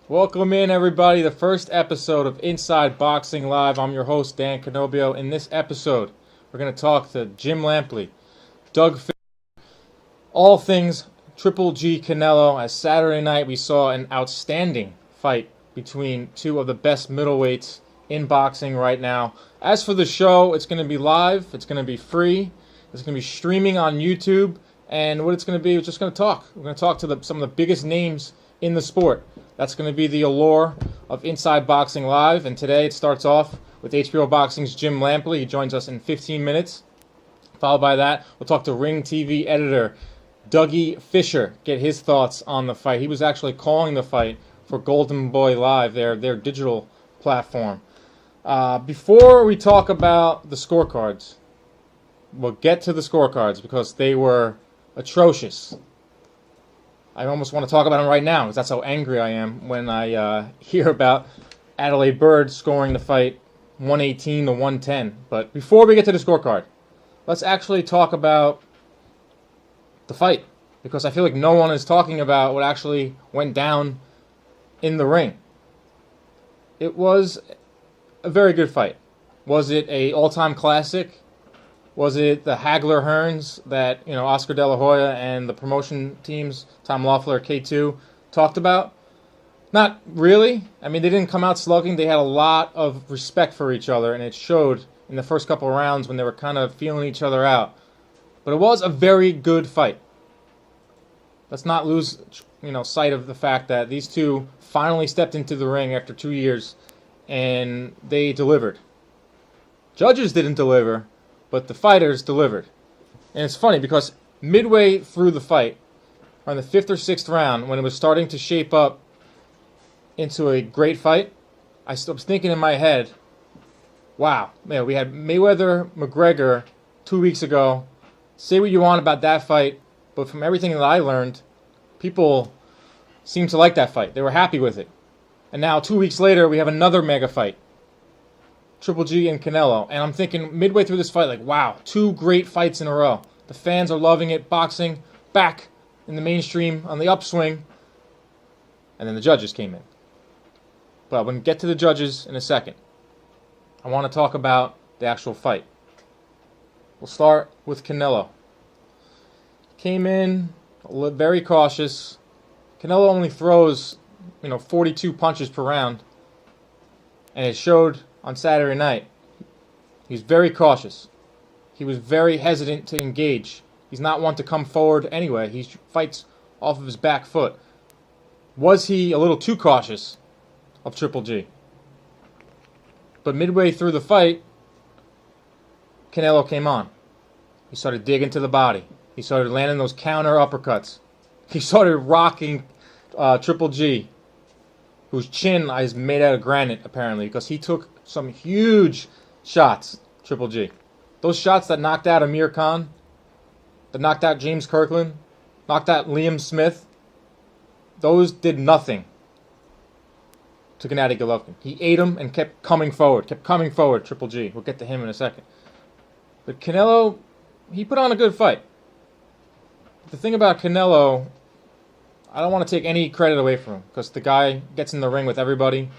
Welcome in, everybody, the first episode of Inside Boxing Live. I'm your host, Dan Canobio. In this episode, we're going to talk to Jim Lampley, Doug Fischer, all things Triple G Canelo. As Saturday night, we saw an outstanding fight between two of the best middleweights in boxing right now. As for the show, it's going to be live, it's going to be free, it's going to be streaming on YouTube, and what it's going to be, we're just going to talk. We're going to talk to some of the biggest names in the sport. That's going to be the allure of Inside Boxing Live. And today it starts off with HBO Boxing's Jim Lampley. He joins us in 15 minutes. Followed by that, we'll talk to Ring TV editor Doug Fischer, get his thoughts on the fight. He was actually calling the fight for Golden Boy Live, their digital platform. Before we talk about the scorecards, we'll get to the scorecards because they were atrocious. I almost want to talk about him right now because that's how angry I am when I hear about Adelaide Bird scoring the fight 118 to 110. But before we get to the scorecard, let's actually talk about the fight because I feel like no one is talking about what actually went down in the ring. It was a very good fight. Was it an all-time classic? Was it the Hagler-Hearns that, Oscar De La Hoya and the promotion teams, Tom Loeffler, K2, talked about? Not really. I mean, they didn't come out slugging. They had a lot of respect for each other, and it showed in the first couple of rounds when they were kind of feeling each other out. But it was a very good fight. Let's not lose, sight of the fact that these two finally stepped into the ring after 2 years, and they delivered. Judges didn't deliver, but the fighters delivered. And it's funny because midway through the fight, on the 5th or 6th round, when it was starting to shape up into a great fight, I was thinking in my head, wow, man, we had Mayweather-McGregor 2 weeks ago. Say what you want about that fight, but from everything that I learned, people seemed to like that fight. They were happy with it. And now 2 weeks later, we have another mega fight. Triple G and Canelo. And I'm thinking midway through this fight, like, wow, 2 great fights in a row. The fans are loving it. Boxing back in the mainstream on the upswing. And then the judges came in. But I'm going to get to the judges in a second. I want to talk about the actual fight. We'll start with Canelo. Came in very cautious. Canelo only throws, 42 punches per round. And it showed on Saturday night. He was very cautious. He was very hesitant to engage. He's not one to come forward anyway. He fights off of his back foot. Was he a little too cautious of Triple G? But midway through the fight, Canelo came on. He started digging to the body. He started landing those counter uppercuts. He started rocking Triple G, whose chin is made out of granite, apparently, because he took some huge shots, Triple G. Those shots that knocked out Amir Khan, that knocked out James Kirkland, knocked out Liam Smith, those did nothing to Gennady Golovkin. He ate him and kept coming forward, Triple G. We'll get to him in a second. But Canelo, he put on a good fight. The thing about Canelo, I don't want to take any credit away from him because the guy gets in the ring with everybody.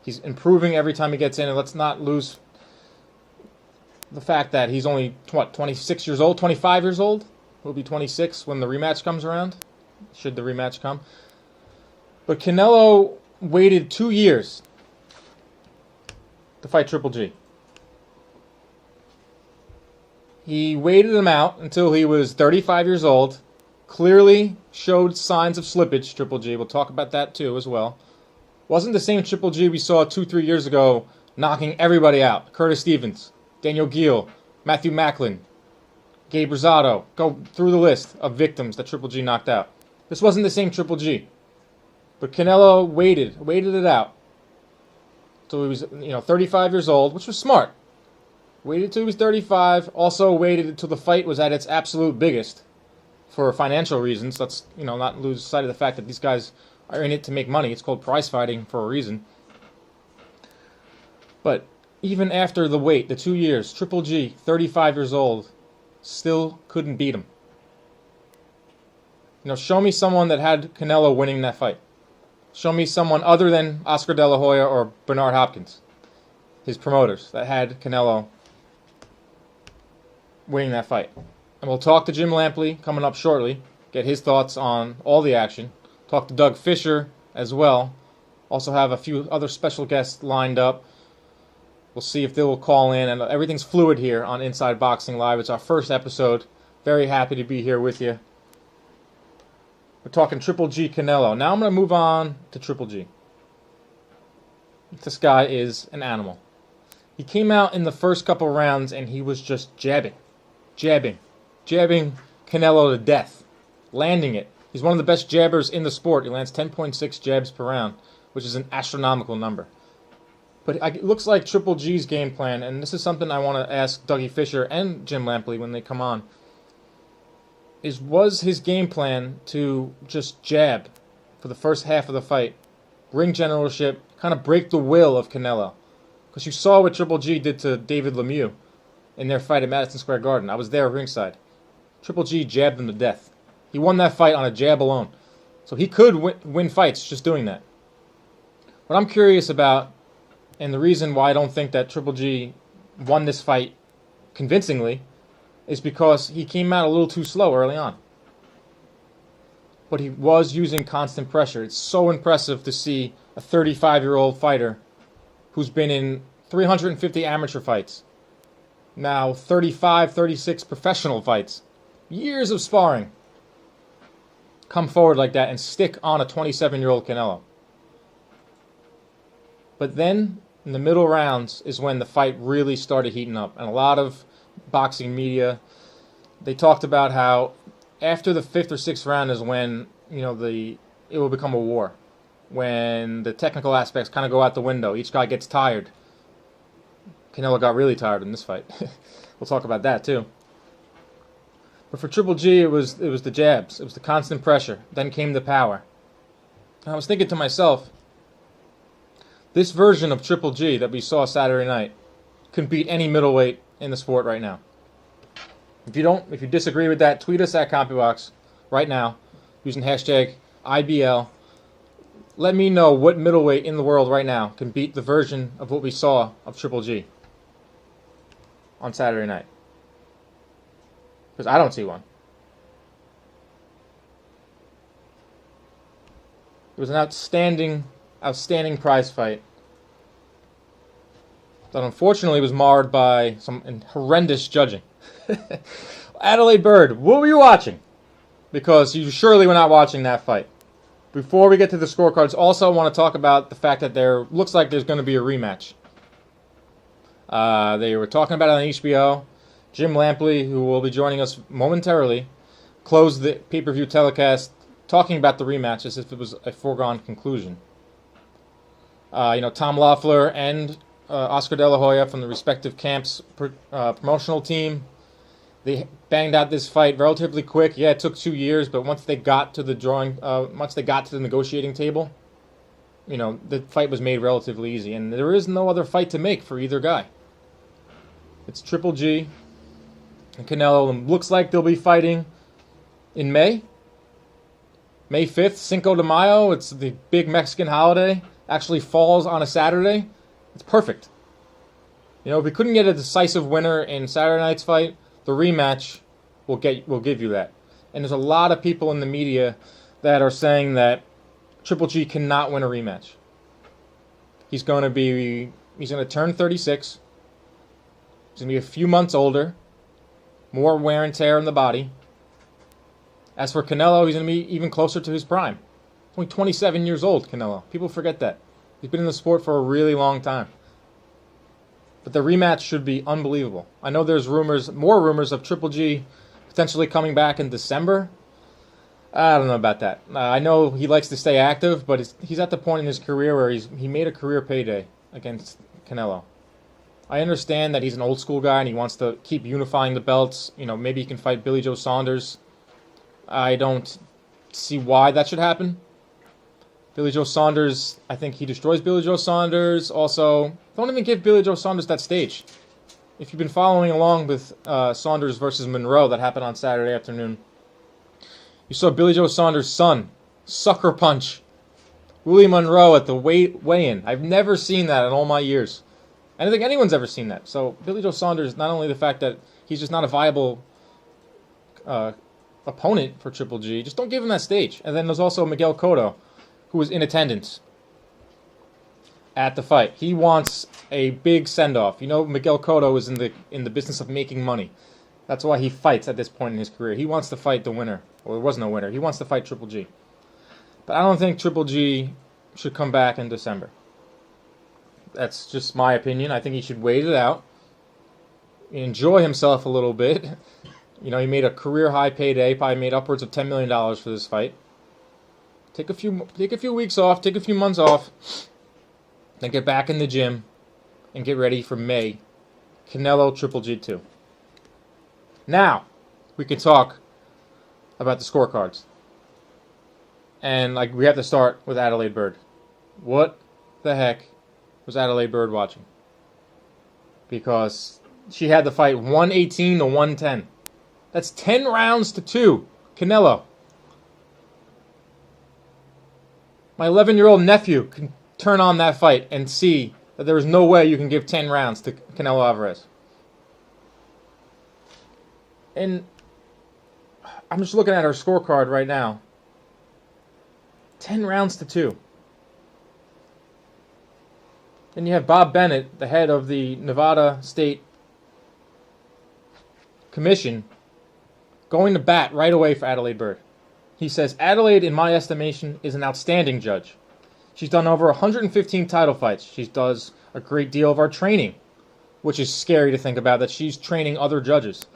He's improving every time he gets in, and let's not lose the fact that he's only, 26 years old, 25 years old? He'll be 26 when the rematch comes around, should the rematch come. But Canelo waited 2 years to fight Triple G. He waited him out until he was 35 years old, clearly showed signs of slippage, Triple G. We'll talk about that too as well. Wasn't the same Triple G we saw 2-3 years ago knocking everybody out. Curtis Stevens, Daniel Geale, Matthew Macklin, Gabe Rosado. Go through the list of victims that Triple G knocked out. This wasn't the same Triple G. But Canelo waited it out till he was 35 years old, which was smart. Waited till he was 35. Also waited until the fight was at its absolute biggest for financial reasons. Let's not lose sight of the fact that these guys are in it to make money. It's called prize fighting for a reason. But even after the wait, the 2 years, Triple G, 35 years old, still couldn't beat him. Show me someone that had Canelo winning that fight. Show me someone other than Oscar De La Hoya or Bernard Hopkins, his promoters, that had Canelo winning that fight. And we'll talk to Jim Lampley coming up shortly, get his thoughts on all the action. Talk to Doug Fischer as well. Also have a few other special guests lined up. We'll see if they will call in, and everything's fluid here on Inside Boxing Live. It's our first episode. Very happy to be here with you. We're talking Triple G Canelo. Now I'm going to move on to Triple G. This guy is an animal. He came out in the first couple rounds and he was just jabbing Canelo to death, landing it. He's one of the best jabbers in the sport. He lands 10.6 jabs per round, which is an astronomical number. But it looks like Triple G's game plan, and this is something I want to ask Dougie Fischer and Jim Lampley when they come on, was his game plan to just jab for the first half of the fight, ring generalship, kind of break the will of Canelo? Because you saw what Triple G did to David Lemieux in their fight at Madison Square Garden. I was there ringside. Triple G jabbed him to death. He won that fight on a jab alone. So he could win fights just doing that. What I'm curious about, and the reason why I don't think that Triple G won this fight convincingly, is because he came out a little too slow early on. But he was using constant pressure. It's so impressive to see a 35-year-old fighter who's been in 350 amateur fights, now 35, 36 professional fights, years of sparring, come forward like that and stick on a 27-year-old Canelo. But then, in the middle rounds, is when the fight really started heating up. And a lot of boxing media, they talked about how after the 5th or 6th round is when, it will become a war. When the technical aspects kind of go out the window. Each guy gets tired. Canelo got really tired in this fight. We'll talk about that too. But for Triple G, it was the jabs. It was the constant pressure. Then came the power. And I was thinking to myself, this version of Triple G that we saw Saturday night can beat any middleweight in the sport right now. If you disagree with that, tweet us at CompuBox right now using hashtag IBL. Let me know what middleweight in the world right now can beat the version of what we saw of Triple G on Saturday night. Because I don't see one. It was an outstanding prize fight that unfortunately was marred by some horrendous judging. Adelaide Bird, what were you watching? Because you surely were not watching that fight. Before we get to the scorecards, also want to talk about the fact that looks like there's going to be a rematch. They were talking about it on HBO. Jim Lampley, who will be joining us momentarily, closed the pay-per-view telecast talking about the rematch as if it was a foregone conclusion. Tom Loeffler and Oscar De La Hoya from the respective camps' promotional team, they banged out this fight relatively quick. Yeah, it took 2 years, but once they got to the negotiating table, the fight was made relatively easy. And there is no other fight to make for either guy. It's Triple G and Canelo. And looks like they'll be fighting in May 5th, Cinco de Mayo. It's the big Mexican holiday. Actually falls on a Saturday. It's perfect. If we couldn't get a decisive winner in Saturday night's fight, the rematch will give you that. And there's a lot of people in the media that are saying that Triple G cannot win a rematch. He's going to turn 36. He's going to be a few months older, more wear and tear in the body. As for Canelo, he's going to be even closer to his prime. Only 27 years old, Canelo. People forget that. He's been in the sport for a really long time. But the rematch should be unbelievable. I know there's more rumors of Triple G potentially coming back in December. I don't know about that. I know he likes to stay active, but he's at the point in his career where he made a career payday against Canelo. I understand that he's an old school guy and he wants to keep unifying the belts. Maybe he can fight Billy Joe Saunders. I don't see why that should happen. Billy Joe Saunders, I think he destroys Billy Joe Saunders. Also, don't even give Billy Joe Saunders that stage. If you've been following along with Saunders versus Monroe that happened on Saturday afternoon, you saw Billy Joe Saunders' son sucker punch Willie Monroe at the weigh-in. I've never seen that in all my years. I don't think anyone's ever seen that. So Billy Joe Saunders, not only the fact that he's just not a viable opponent for Triple G, just don't give him that stage. And then there's also Miguel Cotto, who was in attendance at the fight. He wants a big send-off. You know, Miguel Cotto is in the business of making money. That's why he fights at this point in his career. He wants to fight the winner. Well, there was no winner. He wants to fight Triple G. But I don't think Triple G should come back in December. That's just my opinion. I think he should wait it out, enjoy himself a little bit. You know, he made a career-high payday, probably made upwards of $10 million for this fight. Take a few weeks off, take a few months off, then get back in the gym and get ready for May. Canelo Triple G 2. Now, we can talk about the scorecards. And we have to start with Adelaide Byrd. What the heck was Adelaide Byrd watching? Because she had the fight 118 to 110. That's 10 rounds to 2. Canelo. My 11-year-old nephew can turn on that fight and see that there is no way you can give 10 rounds to Canelo Alvarez. And I'm just looking at her scorecard right now. 10 rounds to 2. Then you have Bob Bennett, the head of the Nevada State Commission, going to bat right away for Adelaide Byrd. He says, Adelaide, in my estimation, is an outstanding judge. She's done over 115 title fights. She does a great deal of our training, which is scary to think about, that she's training other judges.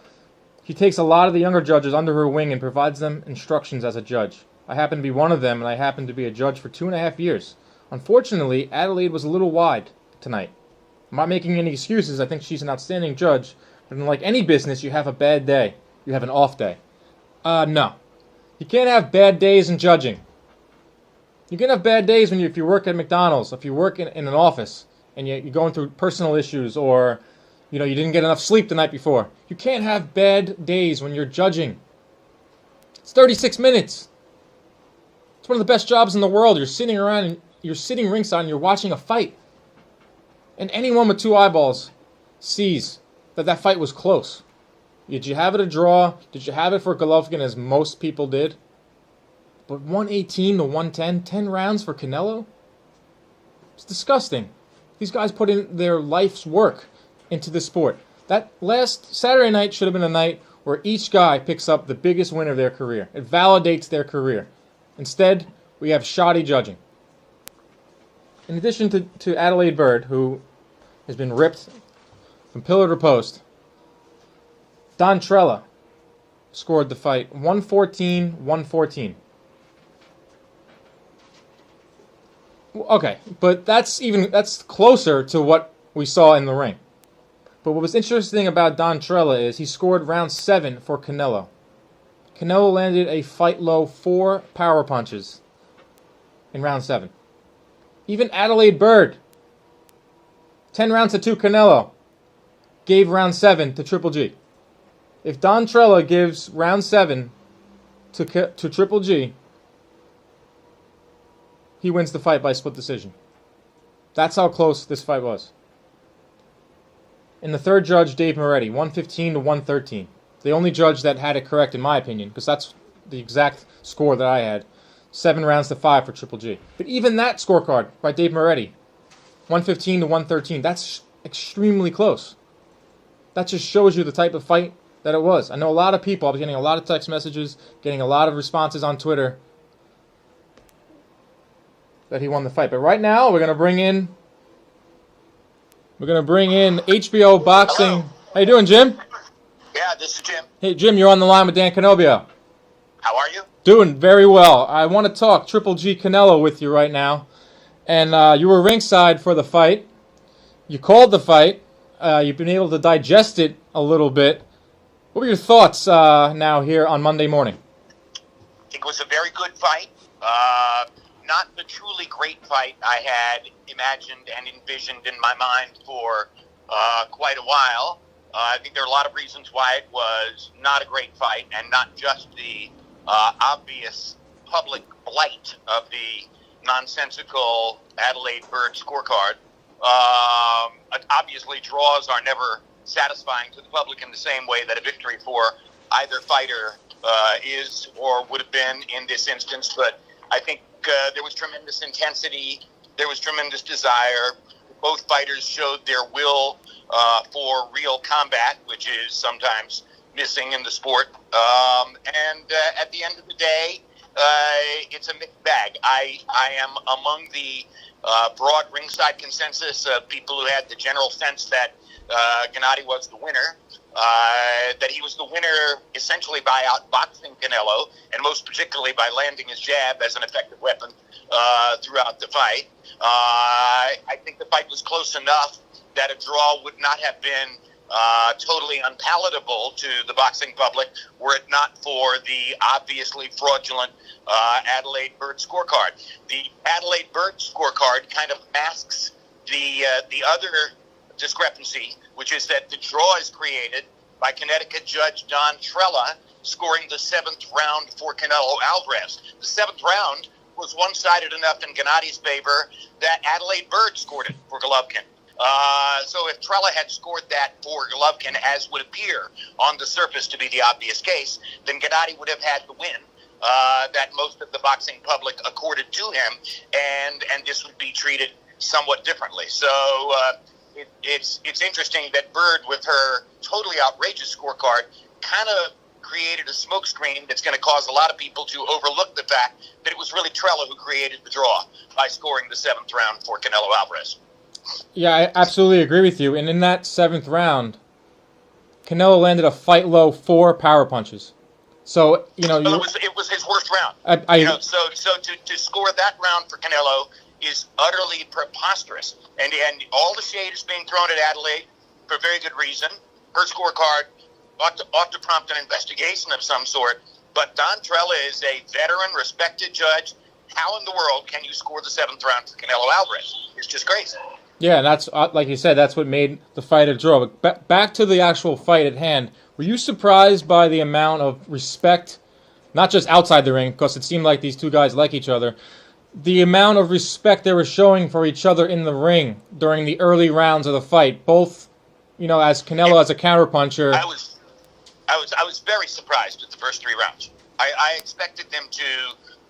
She takes a lot of the younger judges under her wing and provides them instructions as a judge. I happen to be one of them, and I happen to be a judge for 2.5 years. Unfortunately, Adelaide was a little wide tonight. I'm not making any excuses. I think she's an outstanding judge. But like any business, you have a bad day. You have an off day. No. You can't have bad days in judging. You can have bad days if you work at McDonald's, if you work in an office, and you're going through personal issues, or you didn't get enough sleep the night before. You can't have bad days when you're judging. It's 36 minutes. It's one of the best jobs in the world. You're sitting around and you're sitting ringside and you're watching a fight. And anyone with 2 eyeballs sees that fight was close. Did you have it a draw? Did you have it for Golovkin, as most people did? But 118 to 110, 10 rounds for Canelo? It's disgusting. These guys put in their life's work into the sport. That last Saturday night should have been a night where each guy picks up the biggest win of their career. It validates their career. Instead, we have shoddy judging. In addition to Adelaide Byrd, who has been ripped from pillar to post, Don Trella scored the fight 114-114. Okay, but that's closer to what we saw in the ring. But what was interesting about Don Trella is he scored round 7 for Canelo. Canelo landed a fight low 4 power punches in round 7. Even Adelaide Byrd, 10 rounds to 2 Canelo, gave round 7 to Triple G. If Don Trella gives round 7 to Triple G, he wins the fight by split decision. That's how close this fight was. And the third judge, Dave Moretti, 115 to 113. The only judge that had it correct, in my opinion, because that's the exact score that I had. 7 rounds to 5 for Triple G. But even that scorecard by Dave Moretti, 115 to 113, that's extremely close. That just shows you the type of fight that it was. I know a lot of people, I was getting a lot of text messages, getting a lot of responses on Twitter that he won the fight. But right now, we're going to bring in HBO Boxing. Hello. How you doing, Jim? Yeah, this is Jim. Hey, Jim, you're on the line with Dan Canobio. How are you? Doing very well. I want to talk Triple G Canelo with you right now. And you were ringside for the fight. You called the fight. You've been able to digest it a little bit. What were your thoughts now here on Monday morning? It was a very good fight. Not the truly great fight I had imagined and envisioned in my mind for quite a while. I think there are a lot of reasons why it was not a great fight, and not just the obvious public blight of the nonsensical Adelaide Bird scorecard. Obviously, draws are never satisfying to the public in the same way that a victory for either fighter is or would have been in this instance. But I think there was tremendous intensity. There was tremendous desire. Both fighters showed their will for real combat, which is sometimes missing in the sport. And at the end of the day, it's a mixed bag. I am among the broad ringside consensus of people who had the general sense that Gennady was the winner, that he was the winner essentially by outboxing Canelo, and most particularly by landing his jab as an effective weapon throughout the fight. I think the fight was close enough that a draw would not have been totally unpalatable to the boxing public were it not for the obviously fraudulent Adelaide Bird scorecard. The Adelaide Bird scorecard kind of masks the other discrepancy, which is that the draw is created by Connecticut judge Don Trella scoring the 7th round for Canelo Alvarez. The 7th round was one-sided enough in Gennady's favor that Adelaide Bird scored it for Golovkin. So if Trella had scored that for Golovkin, as would appear on the surface to be the obvious case, then Gennady would have had the win that most of the boxing public accorded to him, and this would be treated somewhat differently. So it's interesting that Bird, with her totally outrageous scorecard, kind of created a smokescreen that's going to cause a lot of people to overlook the fact that it was really Trella who created the draw by scoring the 7th round for Canelo Alvarez. Yeah, I absolutely agree with you. And in that 7th round, Canelo landed a fight low 4 power punches. So, it was his worst round. So to score that round for Canelo is utterly preposterous. And all the shade is being thrown at Adelaide for very good reason. Her scorecard ought to prompt an investigation of some sort. But Don Trella is a veteran, respected judge. How in the world can you score the 7th round for Canelo Alvarez? It's just crazy. Yeah, and that's, like you said, that's what made the fight a draw. But back to the actual fight at hand, were you surprised by the amount of respect, not just outside the ring, because it seemed like these two guys like each other, the amount of respect they were showing for each other in the ring during the early rounds of the fight, both, as Canelo as a counterpuncher? I was very surprised at the first 3 rounds. I expected them to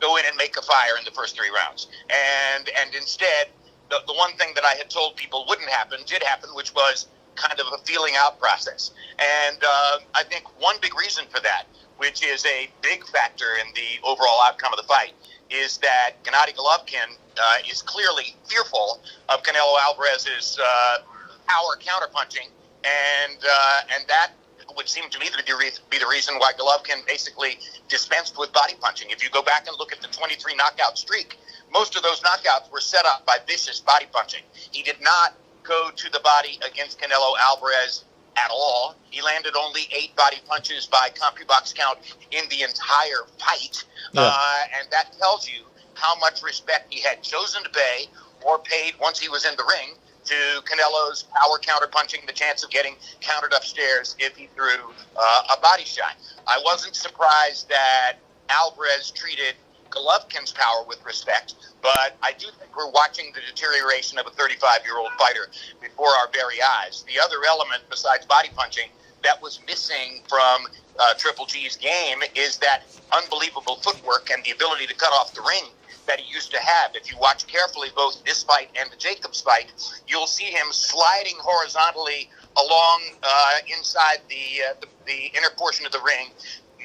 go in and make a fire in the first 3 rounds. And instead, the one thing that I had told people wouldn't happen did happen, which was kind of a feeling out process. And I think one big reason for that, which is a big factor in the overall outcome of the fight, is that Gennady Golovkin is clearly fearful of Canelo Alvarez's power counterpunching, and that would seem to me to be the reason why Golovkin basically dispensed with body punching. If you go back and look at the 23 knockout streak, most of those knockouts were set up by vicious body punching. He did not go to the body against Canelo Alvarez at all. He landed only 8 body punches by CompuBox count in the entire fight. Yeah. And that tells you how much respect he had chosen to pay or paid once he was in the ring to Canelo's power counterpunching, the chance of getting countered upstairs if he threw a body shot. I wasn't surprised that Alvarez treated Golovkin's power with respect, but I do think we're watching the deterioration of a 35-year-old fighter before our very eyes. The other element besides body punching that was missing from Triple G's game is that unbelievable footwork and the ability to cut off the ring that he used to have. If you watch carefully both this fight and the Jacobs fight, you'll see him sliding horizontally along inside the inner portion of the ring,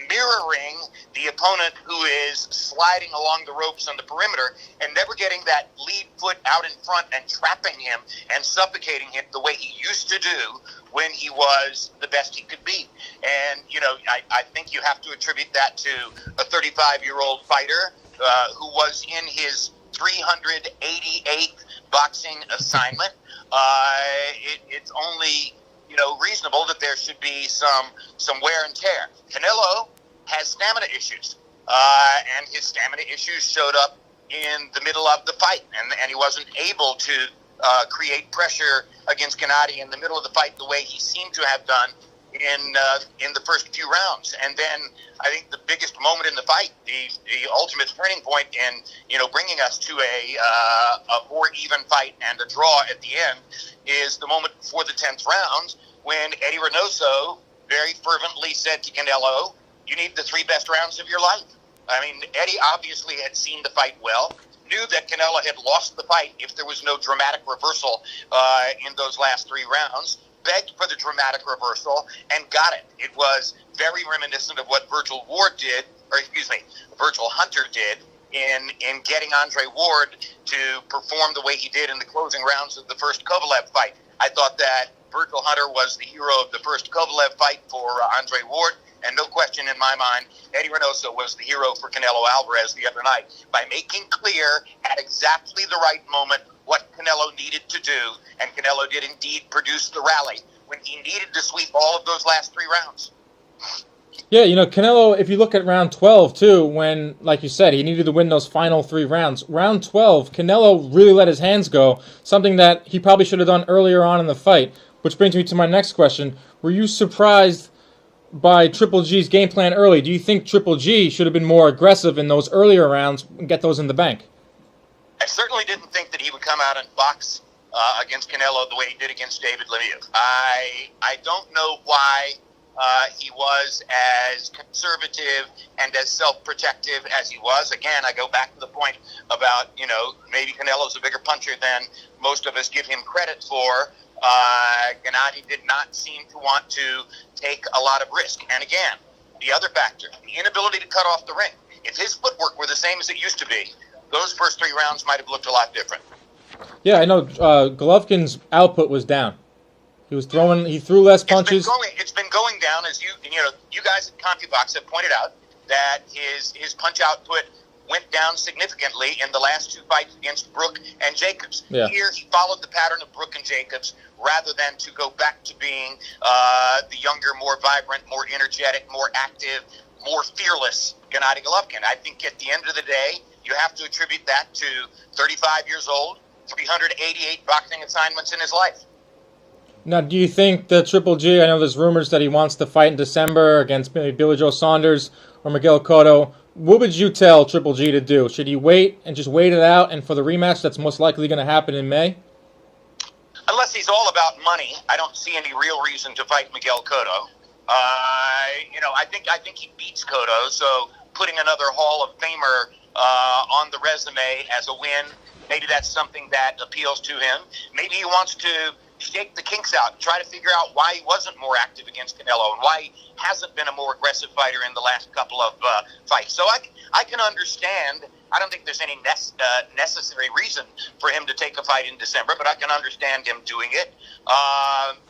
mirroring the opponent who is sliding along the ropes on the perimeter and never getting that lead foot out in front and trapping him and suffocating him the way he used to do when he was the best he could be. And, I think you have to attribute that to a 35-year-old fighter who was in his 388th boxing assignment. It's only reasonable that there should be some wear and tear. Canelo has stamina issues, and his stamina issues showed up in the middle of the fight, and he wasn't able to create pressure against Gennady in the middle of the fight the way he seemed to have done in the first few rounds. And then I think the biggest moment in the fight, the ultimate turning point in bringing us to a more even fight and a draw at the end, is the moment before the 10th round when Eddie Reynoso very fervently said to Canelo, "You need the 3 best rounds of your life." I mean, Eddie obviously had seen the fight well, knew that Canelo had lost the fight if there was no dramatic reversal in those last 3 rounds, begged for the dramatic reversal, and got it. It was very reminiscent of what Virgil Hunter did in getting Andre Ward to perform the way he did in the closing rounds of the first Kovalev fight. I thought that Virgil Hunter was the hero of the first Kovalev fight for Andre Ward, and no question in my mind, Eddie Reynoso was the hero for Canelo Alvarez the other night by making clear at exactly the right moment what Canelo needed to do, and Canelo did indeed produce the rally when he needed to sweep all of those last 3 rounds. Yeah, Canelo, if you look at round 12, too, when, like you said, he needed to win those final 3 rounds. Round 12, Canelo really let his hands go, something that he probably should have done earlier on in the fight, which brings me to my next question. Were you surprised by Triple G's game plan early? Do you think Triple G should have been more aggressive in those earlier rounds and get those in the bank? I certainly didn't think that he would come out and box against Canelo the way he did against David Lemieux. I don't know why he was as conservative and as self-protective as he was. Again, I go back to the point about, maybe Canelo's a bigger puncher than most of us give him credit for. Gennady did not seem to want to take a lot of risk. And again, the other factor, the inability to cut off the ring. If his footwork were the same as it used to be, those first 3 rounds might have looked a lot different. Yeah, I know Golovkin's output was down. He threw less punches. It's been going down, as you guys at CompuBox have pointed out, that his punch output went down significantly in the last 2 fights against Brook and Jacobs. Yeah. Here, he followed the pattern of Brook and Jacobs rather than to go back to being the younger, more vibrant, more energetic, more active, more fearless Gennady Golovkin. I think at the end of the day, you have to attribute that to 35 years old, 388 boxing assignments in his life. Now, do you think that Triple G, I know there's rumors that he wants to fight in December against maybe Billy Joe Saunders or Miguel Cotto. What would you tell Triple G to do? Should he wait and just wait it out, and for the rematch that's most likely going to happen in May? Unless he's all about money, I don't see any real reason to fight Miguel Cotto. I think he beats Cotto, so putting another Hall of Famer on the resume as a win, maybe that's something that appeals to him. Maybe he wants to shake the kinks out, try to figure out why he wasn't more active against Canelo and why he hasn't been a more aggressive fighter in the last couple of fights. So I can understand. I don't think there's any necessary reason for him to take a fight in December, but I can understand him doing it.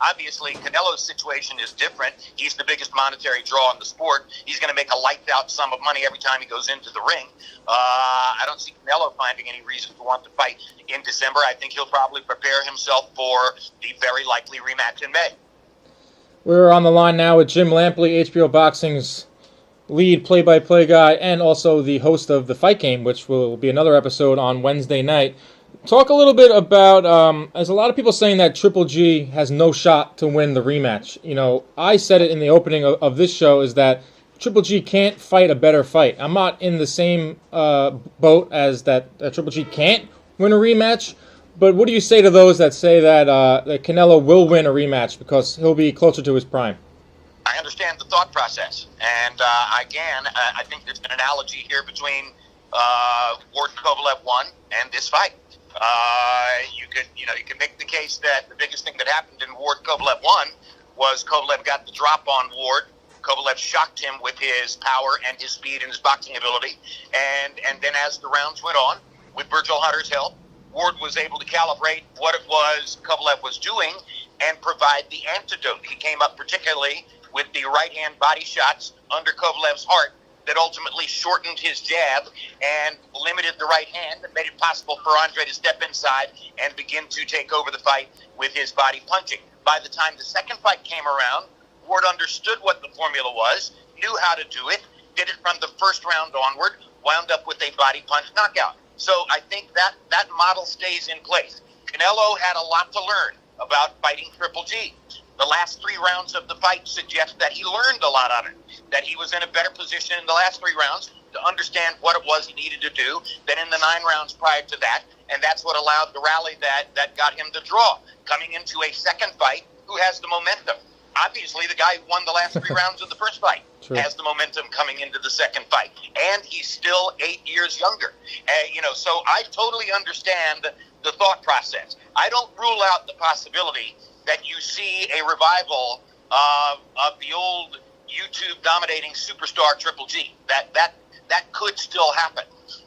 Obviously, Canelo's situation is different. He's the biggest monetary draw in the sport. He's going to make a lights-out sum of money every time he goes into the ring. I don't see Canelo finding any reason to want to fight in December. I think he'll probably prepare himself for the very likely rematch in May. We're on the line now with Jim Lampley, HBO Boxing's lead play-by-play guy, and also the host of The Fight Game, which will be another episode on Wednesday night. Talk a little bit about, there's a lot of people saying that Triple G has no shot to win the rematch. I said it in the opening of this show, is that Triple G can't fight a better fight. I'm not in the same boat as that Triple G can't win a rematch, but what do you say to those that say that Canelo will win a rematch because he'll be closer to his prime? I understand the thought process, and I think there's an analogy here between Ward Kovalev 1 and this fight. You could make the case that the biggest thing that happened in Ward Kovalev 1 was Kovalev got the drop on Ward. Kovalev shocked him with his power and his speed and his boxing ability, and then as the rounds went on, with Virgil Hunter's help, Ward was able to calibrate what it was Kovalev was doing and provide the antidote. He came up particularly with the right-hand body shots under Kovalev's heart that ultimately shortened his jab and limited the right hand and made it possible for Andre to step inside and begin to take over the fight with his body punching. By the time the second fight came around, Ward understood what the formula was, knew how to do it, did it from the first round onward, wound up with a body punch knockout. So I think that model stays in place. Canelo had a lot to learn about fighting Triple G. The last 3 rounds of the fight suggest that he learned a lot on it, that he was in a better position in the last 3 rounds to understand what it was he needed to do than in the 9 rounds prior to that, and that's what allowed the rally that got him the draw. Coming into a second fight, who has the momentum? Obviously, the guy who won the last 3 rounds of the first fight has the momentum coming into the second fight, and he's still 8 years younger. So I totally understand the thought process. I don't rule out the possibility that you see a revival of the old YouTube dominating superstar Triple G. That could still happen.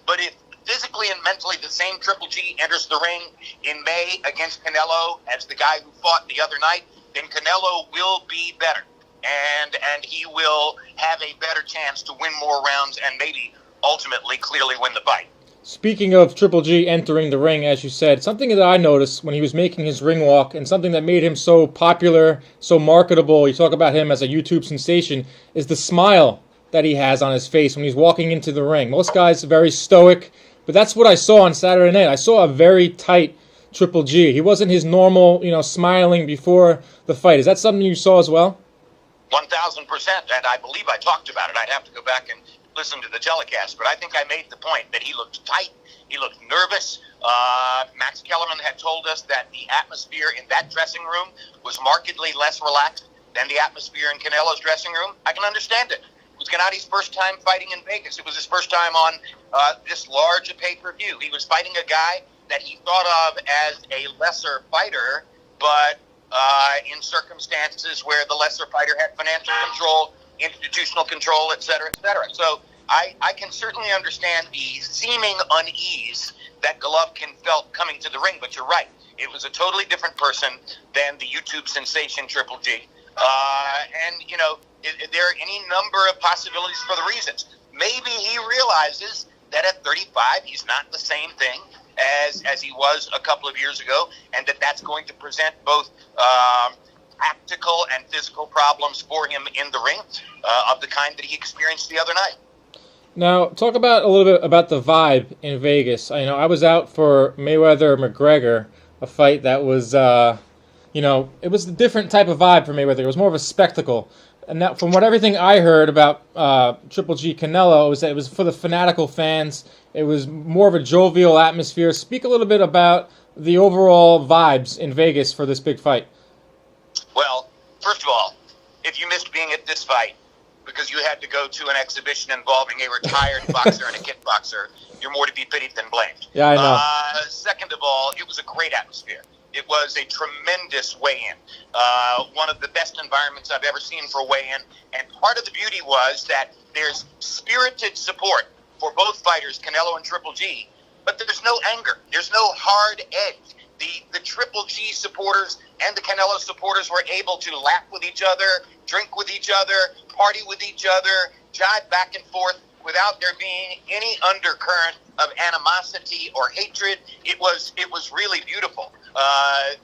But if physically and mentally the same Triple G enters the ring in May against Canelo as the guy who fought the other night, then Canelo will be better. And he will have a better chance to win more rounds and maybe ultimately clearly win the fight. Speaking of Triple G entering the ring, as you said, something that I noticed when he was making his ring walk and something that made him so popular, so marketable, you talk about him as a YouTube sensation, is the smile that he has on his face when he's walking into the ring. Most guys are very stoic, but that's what I saw on Saturday night. I saw a very tight Triple G. He wasn't his normal, smiling before the fight. Is that something you saw as well? 1,000%, and I believe I talked about it. I'd have to go back and listen to the telecast, but I think I made the point that he looked tight, he looked nervous. Max Kellerman had told us that the atmosphere in that dressing room was markedly less relaxed than the atmosphere in Canelo's dressing room. I can understand it. It was Gennady's first time fighting in Vegas. It was his first time on this large a pay-per-view. He was fighting a guy that he thought of as a lesser fighter, but in circumstances where the lesser fighter had financial control, institutional control, et cetera, et cetera. So I can certainly understand the seeming unease that Golovkin felt coming to the ring, but you're right. It was a totally different person than the YouTube sensation Triple G. There are any number of possibilities for the reasons. Maybe he realizes that at 35, he's not the same thing as he was a couple of years ago, and that's going to present both tactical and physical problems for him in the ring of the kind that he experienced the other night. Now, talk about a little bit about the vibe in Vegas. I was out for Mayweather-McGregor, a fight that was, it was a different type of vibe for Mayweather. It was more of a spectacle. And that, from everything I heard about Triple G Canelo, was that it was for the fanatical fans. It was more of a jovial atmosphere. Speak a little bit about the overall vibes in Vegas for this big fight. Well, first of all, if you missed being at this fight because you had to go to an exhibition involving a retired boxer and a kickboxer, you're more to be pitied than blamed. Yeah, I know. Second of all, it was a great atmosphere. It was a tremendous weigh-in, one of the best environments I've ever seen for a weigh-in. And part of the beauty was that there's spirited support for both fighters, Canelo and Triple G, but there's no anger. There's no hard edge. The Triple G supporters and the Canelo supporters were able to laugh with each other, drink with each other, party with each other, jive back and forth without there being any undercurrent of animosity or hatred. It was really beautiful.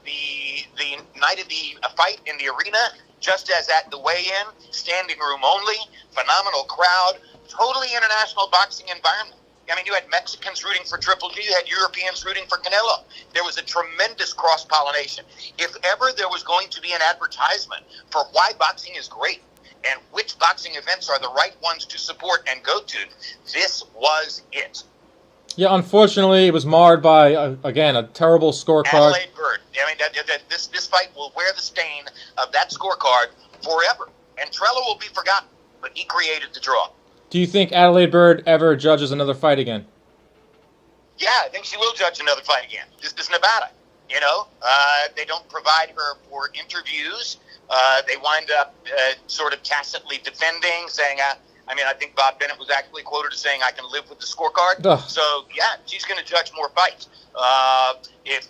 The night of the fight in the arena, just as at the weigh-in, standing room only, phenomenal crowd, totally international boxing environment. I mean, you had Mexicans rooting for Triple G, you had Europeans rooting for Canelo. There was a tremendous cross-pollination. If ever there was going to be an advertisement for why boxing is great and which boxing events are the right ones to support and go to, this was it. Yeah, unfortunately, it was marred by, again, a terrible scorecard. Adelaide Byrd. I mean, this fight will wear the stain of that scorecard forever. And Trello will be forgotten, but he created the draw. Do you think Adelaide Byrd ever judges another fight again? Yeah, I think she will judge another fight again. This is Nevada, They don't provide her for interviews. They wind up sort of tacitly defending, saying, I think Bob Bennett was actually quoted as saying, I can live with the scorecard. Ugh. So, yeah, she's going to judge more fights. If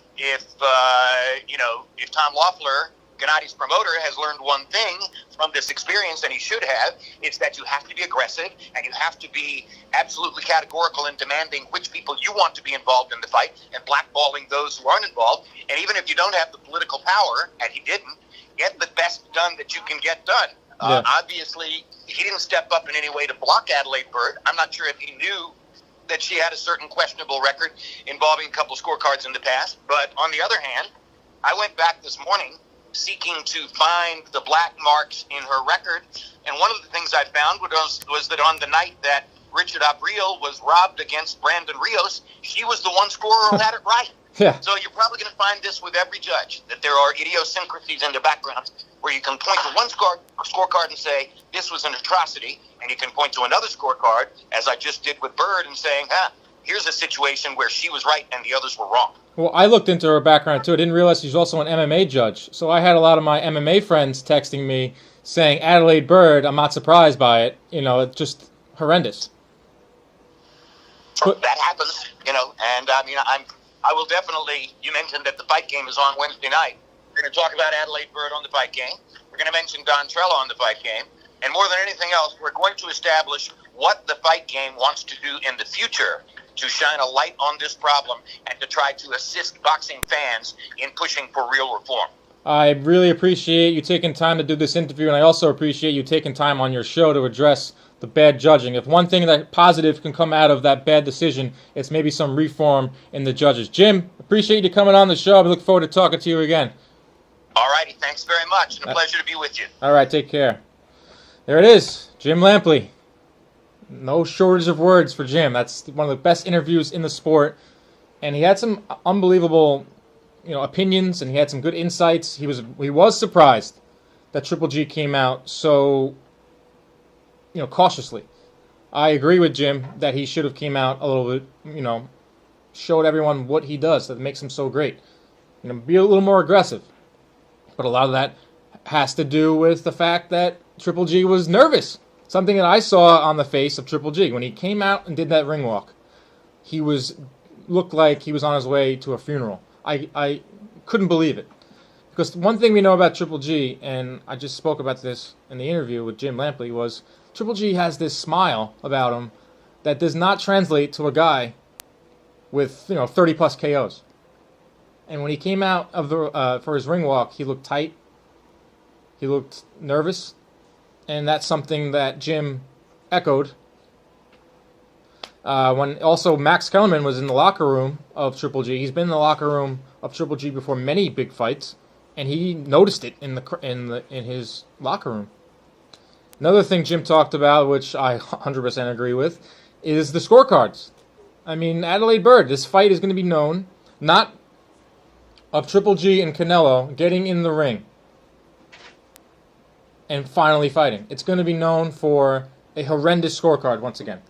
Tom Loeffler, Gennady's promoter, has learned one thing from this experience, and he should have, it's that you have to be aggressive and you have to be absolutely categorical in demanding which people you want to be involved in the fight and blackballing those who aren't involved. And even if you don't have the political power, and he didn't, get the best done that you can get done. Yeah. Obviously, he didn't step up in any way to block Adelaide Byrd. I'm not sure if he knew that she had a certain questionable record involving a couple scorecards in the past. But on the other hand, I went back this morning seeking to find the black marks in her record. And one of the things I found was that on the night that Richard Abril was robbed against Brandon Rios, she was the one scorer who had it right. Yeah. So you're probably going to find this with every judge, that there are idiosyncrasies in their backgrounds where you can point to one scorecard and say, this was an atrocity, and you can point to another scorecard, as I just did with Bird, and saying, here's a situation where she was right and the others were wrong. Well, I looked into her background, too. I didn't realize she's also an MMA judge. So I had a lot of my MMA friends texting me saying, Adelaide Bird, I'm not surprised by it. You know, it's just horrendous. But that happens, you know, and I mean, I will definitely, you mentioned that the fight game is on Wednesday night. We're going to talk about Adelaide Bird on the fight game. We're going to mention Don Trella on the fight game. And more than anything else, we're going to establish what the fight game wants to do in the future to shine a light on this problem and to try to assist boxing fans in pushing for real reform. I really appreciate you taking time to do this interview, and I also appreciate you taking time on your show to address the bad judging. If one thing that positive can come out of that bad decision, it's maybe some reform in the judges. Jim, appreciate you coming on the show. I look forward to talking to you again. All righty, thanks very much, and a pleasure to be with you. All right, take care. There it is, Jim Lampley. No shortage of words for Jim. That's one of the best interviews in the sport, and he had some unbelievable, opinions, and he had some good insights. He was surprised that Triple G came out so, cautiously. I agree with Jim that he should have came out a little bit, showed everyone what he does that makes him so great. Be a little more aggressive. But a lot of that has to do with the fact that Triple G was nervous. Something that I saw on the face of Triple G. When he came out and did that ring walk, he looked like he was on his way to a funeral. I couldn't believe it. Because one thing we know about Triple G, and I just spoke about this in the interview with Jim Lampley, was Triple G has this smile about him that does not translate to a guy with 30-plus KOs. And when he came out for his ring walk, he looked tight. He looked nervous. And that's something that Jim echoed. When also Max Kellerman was in the locker room of Triple G. He's been in the locker room of Triple G before many big fights, and he noticed it in his locker room. Another thing Jim talked about, which I 100% agree with, is the scorecards. I mean, Adelaide Bird, this fight is going to be known not of Triple G and Canelo getting in the ring and finally fighting. It's going to be known for a horrendous scorecard once again.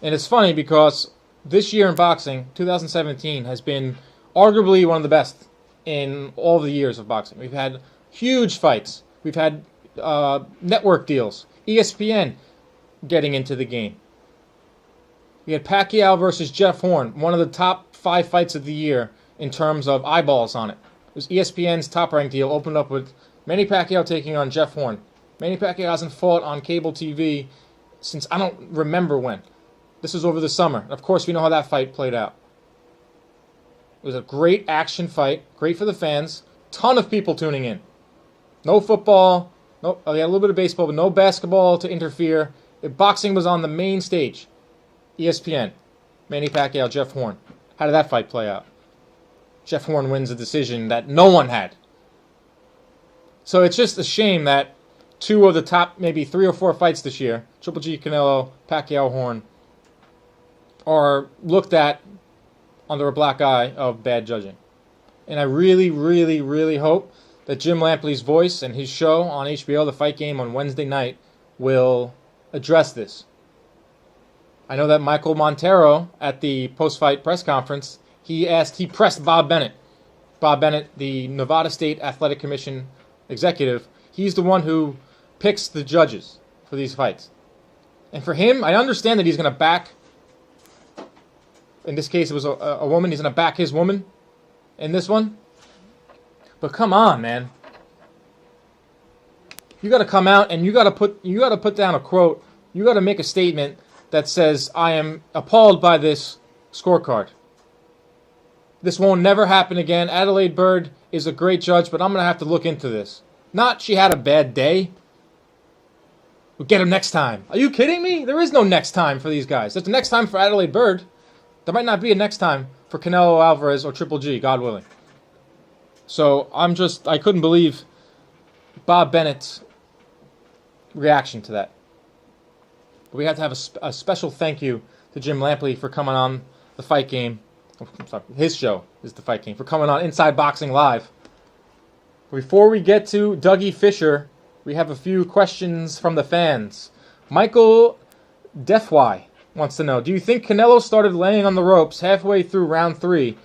And it's funny because this year in boxing, 2017, has been arguably one of the best in all the years of boxing. We've had huge fights. We've had network deals. ESPN getting into the game. We had Pacquiao versus Jeff Horn, one of the top 5 fights of the year in terms of eyeballs on it. It was ESPN's top-ranked deal, opened up with Manny Pacquiao taking on Jeff Horn. Manny Pacquiao hasn't fought on cable TV since I don't remember when. This was over the summer. Of course, we know how that fight played out. It was a great action fight, great for the fans. Ton of people tuning in. No football. We had a little bit of baseball, but no basketball to interfere. Boxing was on the main stage. ESPN. Manny Pacquiao, Jeff Horn. How did that fight play out? Jeff Horn wins a decision that no one had. So it's just a shame that 2 of the top maybe 3 or 4 fights this year, Triple G, Canelo, Pacquiao, Horn, are looked at under a black eye of bad judging. And I really, really, really hope that Jim Lampley's voice and his show on HBO, The Fight Game, on Wednesday night will address this. I know that Michael Montero at the post-fight press conference, he pressed Bob Bennett. Bob Bennett, the Nevada State Athletic Commission executive, he's the one who picks the judges for these fights. And for him, I understand that he's going to back, in this case it was a woman, he's going to back his woman in this one. But come on, man. You got to come out and you got to put down a quote. You got to make a statement that says, I am appalled by this scorecard. This won't never happen again. Adelaide Bird is a great judge, but I'm going to have to look into this. Not she had a bad day. We'll get him next time. Are you kidding me? There is no next time for these guys. There's a next time for Adelaide Bird. There might not be a next time for Canelo Alvarez or Triple G, God willing. So I couldn't believe Bob Bennett's reaction to that. But we have to have a special thank you to Jim Lampley for coming on the Fight Game. I'm sorry, his show is the Fight Game, for coming on Inside Boxing Live. Before we get to Dougie Fischer, we have a few questions from the fans. Michael Defwy wants to know, do you think Canelo started laying on the ropes halfway through round 3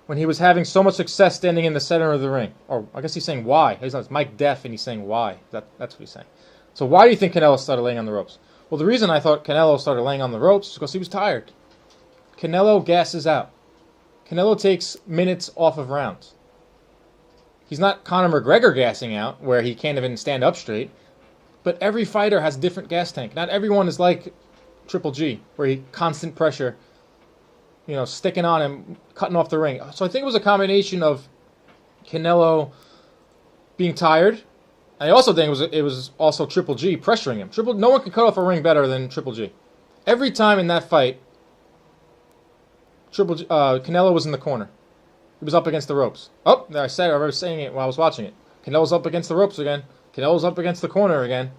when he was having so much success standing in the center of the ring? Or I guess he's saying why. It's Mike Def and he's saying why. That's what he's saying. So why do you think Canelo started laying on the ropes? Well, the reason I thought Canelo started laying on the ropes is because he was tired. Canelo gasses out. Canelo takes minutes off of rounds. He's not Conor McGregor gassing out, where he can't even stand up straight. But every fighter has a different gas tank. Not everyone is like Triple G, where he constant pressure, sticking on him, cutting off the ring. So I think it was a combination of Canelo being tired. I also think it was also Triple G pressuring him. No one can cut off a ring better than Triple G. Every time in that fight, Canelo was in the corner. He was up against the ropes. Oh, I remember saying it while I was watching it. Canelo's up against the ropes again. Canelo's up against the corner again.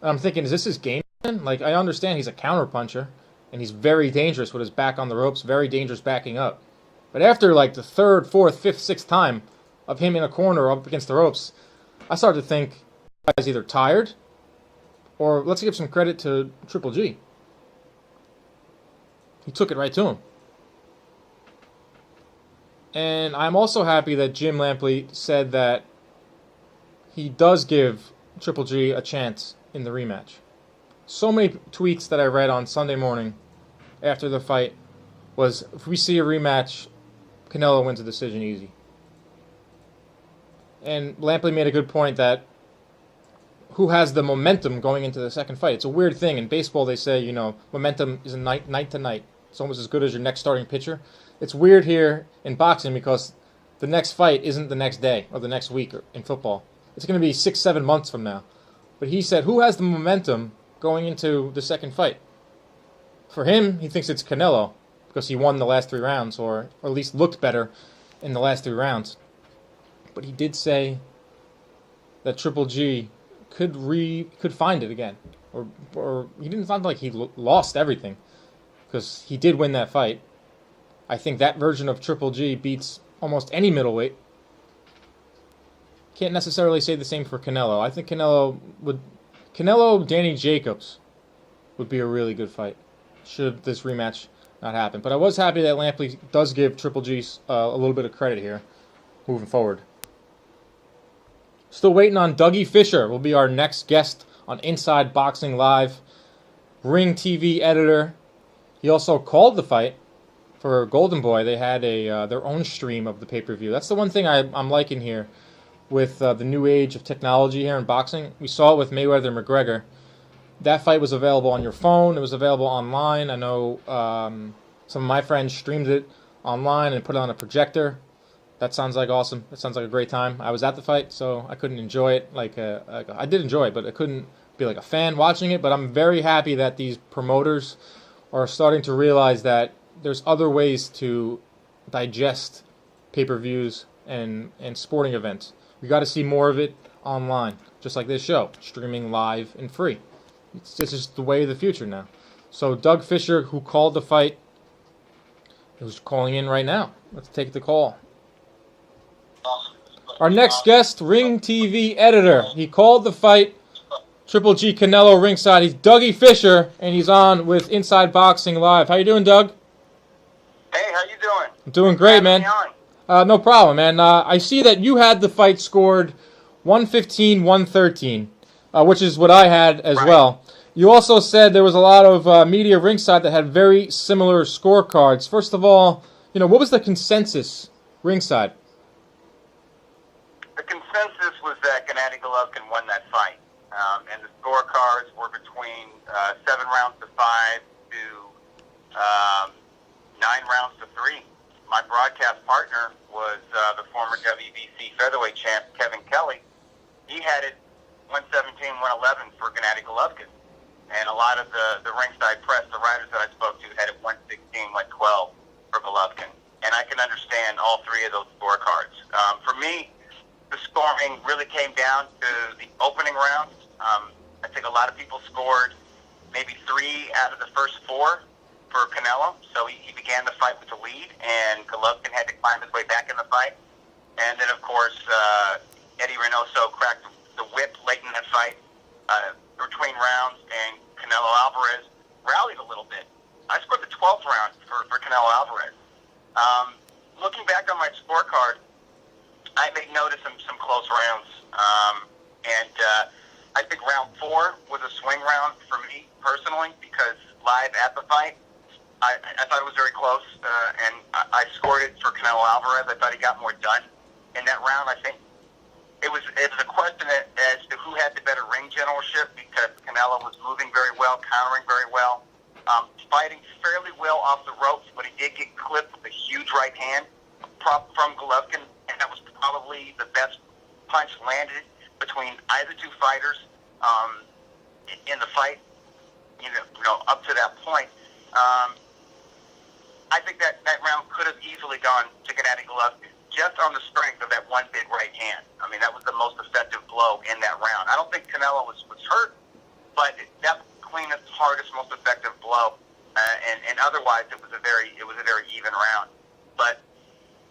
And I'm thinking, is this his game plan? Like, I understand he's a counterpuncher, and he's very dangerous with his back on the ropes, very dangerous backing up. But after, like, the third, fourth, fifth, sixth time of him in a corner up against the ropes, I started to think the guy's either tired, or let's give some credit to Triple G. He took it right to him. And I'm also happy that Jim Lampley said that he does give Triple G a chance in the rematch. So many tweets that I read on Sunday morning after the fight was, if we see a rematch, Canelo wins the decision easy. And Lampley made a good point that who has the momentum going into the second fight? It's a weird thing. In baseball, they say, momentum is a night to night. It's almost as good as your next starting pitcher. It's weird here in boxing because the next fight isn't the next day or the next week or in football. It's going to be 6-7 months from now. But he said, who has the momentum going into the second fight? For him, he thinks it's Canelo because he won the last 3 rounds or at least looked better in the last 3 rounds. But he did say that Triple G could find it again. Or he didn't sound like he lost everything because he did win that fight. I think that version of Triple G beats almost any middleweight. Can't necessarily say the same for Canelo. I think Canelo, Danny Jacobs would be a really good fight should this rematch not happen. But I was happy that Lampley does give Triple G a little bit of credit here moving forward. Still waiting on Dougie Fischer. Will be our next guest on Inside Boxing Live. Ring TV editor. He also called the fight. For Golden Boy, they had their own stream of the pay-per-view. That's the one thing I'm liking here with the new age of technology here in boxing. We saw it with Mayweather and McGregor. That fight was available on your phone. It was available online. I know some of my friends streamed it online and put it on a projector. That sounds like awesome. That sounds like a great time. I was at the fight, so I couldn't enjoy it. I did enjoy it, but I couldn't be like a fan watching it. But I'm very happy that these promoters are starting to realize that there's other ways to digest pay-per-views and sporting events. We got to see more of it online, just like this show, streaming live and free. This is the way of the future now. So Doug Fischer, who called the fight, who's calling in right now. Let's take the call. Our next guest, Ring TV editor. He called the fight, Triple G Canelo ringside. He's Dougie Fischer, and he's on with Inside Boxing Live. How you doing, Doug? Hey, how you doing? I'm doing great, man. No problem, man. I see that you had the fight scored 115-113, which is what I had as well. You also said there was a lot of media ringside that had very similar scorecards. First of all, what was the consensus ringside? The consensus was that Gennady Golovkin won that fight, and the scorecards were between 7 rounds to 5 to 9 rounds to 3. My broadcast partner was the former WBC featherweight champ, Kevin Kelly. He had it 117-111 for Gennady Golovkin. And a lot of the ringside press, the writers that I spoke to, had it 116-112 for Golovkin. and I can understand all three of those scorecards. For me, the scoring really came down to the opening rounds. I think a lot of people scored maybe 3 out of the first 4 for Canelo. So he began the fight with the lead, and Golovkin had to climb his way back in the fight. And then, of course, Eddie Reynoso cracked the whip late in that fight between rounds, and Canelo Alvarez rallied a little bit. I scored the 12th round for Canelo Alvarez. Looking back on my scorecard, I made note of some close rounds. I think round 4 was a swing round for me personally, because live at the fight, I thought it was very close, and I scored it for Canelo Alvarez. I thought he got more done in that round. I think it was a question as to who had the better ring generalship, because Canelo was moving very well, countering very well, fighting fairly well off the ropes, but he did get clipped with a huge right hand from Golovkin, and that was probably the best punch landed between either two fighters in the fight, up to that point. I think that round could have easily gone to Gennady Golovkin just on the strength of that one big right hand. I mean, that was the most effective blow in that round. I don't think Canelo was hurt, but that was the cleanest, hardest, most effective blow. And otherwise, it was a very even round. But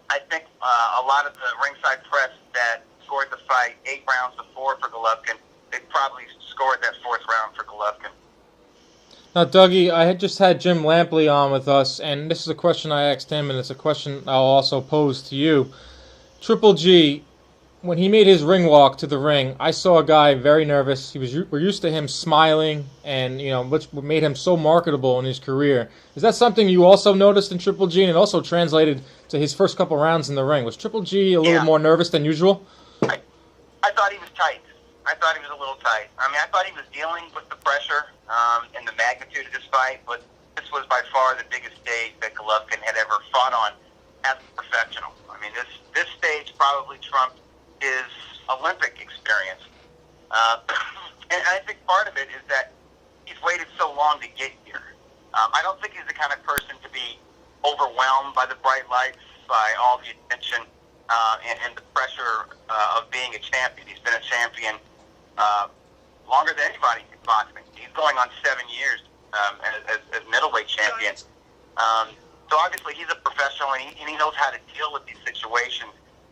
I think a lot of the ringside press that scored the fight 8 rounds to 4 for Golovkin, they probably scored that 4th round for Golovkin. Now, Dougie, I had just had Jim Lampley on with us, and this is a question I asked him, and it's a question I'll also pose to you. Triple G, when he made his ring walk to the ring, I saw a guy very nervous. We're used to him smiling, and which made him so marketable in his career. Is that something you also noticed in Triple G, and it also translated to his first couple rounds in the ring? Was Triple G a little more nervous than usual? I thought he was tight. I thought he was a little tight. I mean, I thought he was dealing with the pressure and the magnitude of this fight, but this was by far the biggest stage that Golovkin had ever fought on as a professional. I mean, this stage probably trumped his Olympic experience. And I think part of it is that he's waited so long to get here. I don't think he's the kind of person to be overwhelmed by the bright lights, by all the attention, and the pressure of being a champion. He's been a champion longer than anybody in boxing. He's going on 7 years as middleweight champion. So obviously he's a professional, and he knows how to deal with these situations.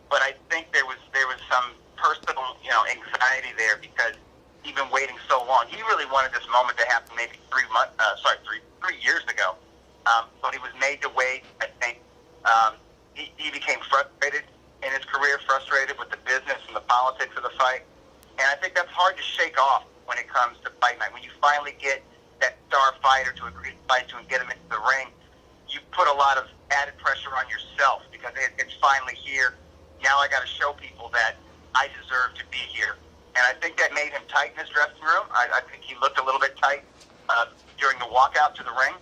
But I think there was some personal anxiety there, because he'd been waiting so long. He really wanted this moment to happen maybe 3 years ago. But he was made to wait. I think he became frustrated in his career, frustrated with the business and the politics of the fight. And I think that's hard to shake off when it comes to fight night. When you finally get that star fighter to agree to fight you and get him into the ring, you put a lot of added pressure on yourself, because it's finally here. Now I got to show people that I deserve to be here. And I think that made him tight in his dressing room. I think he looked a little bit tight during the walkout to the ring.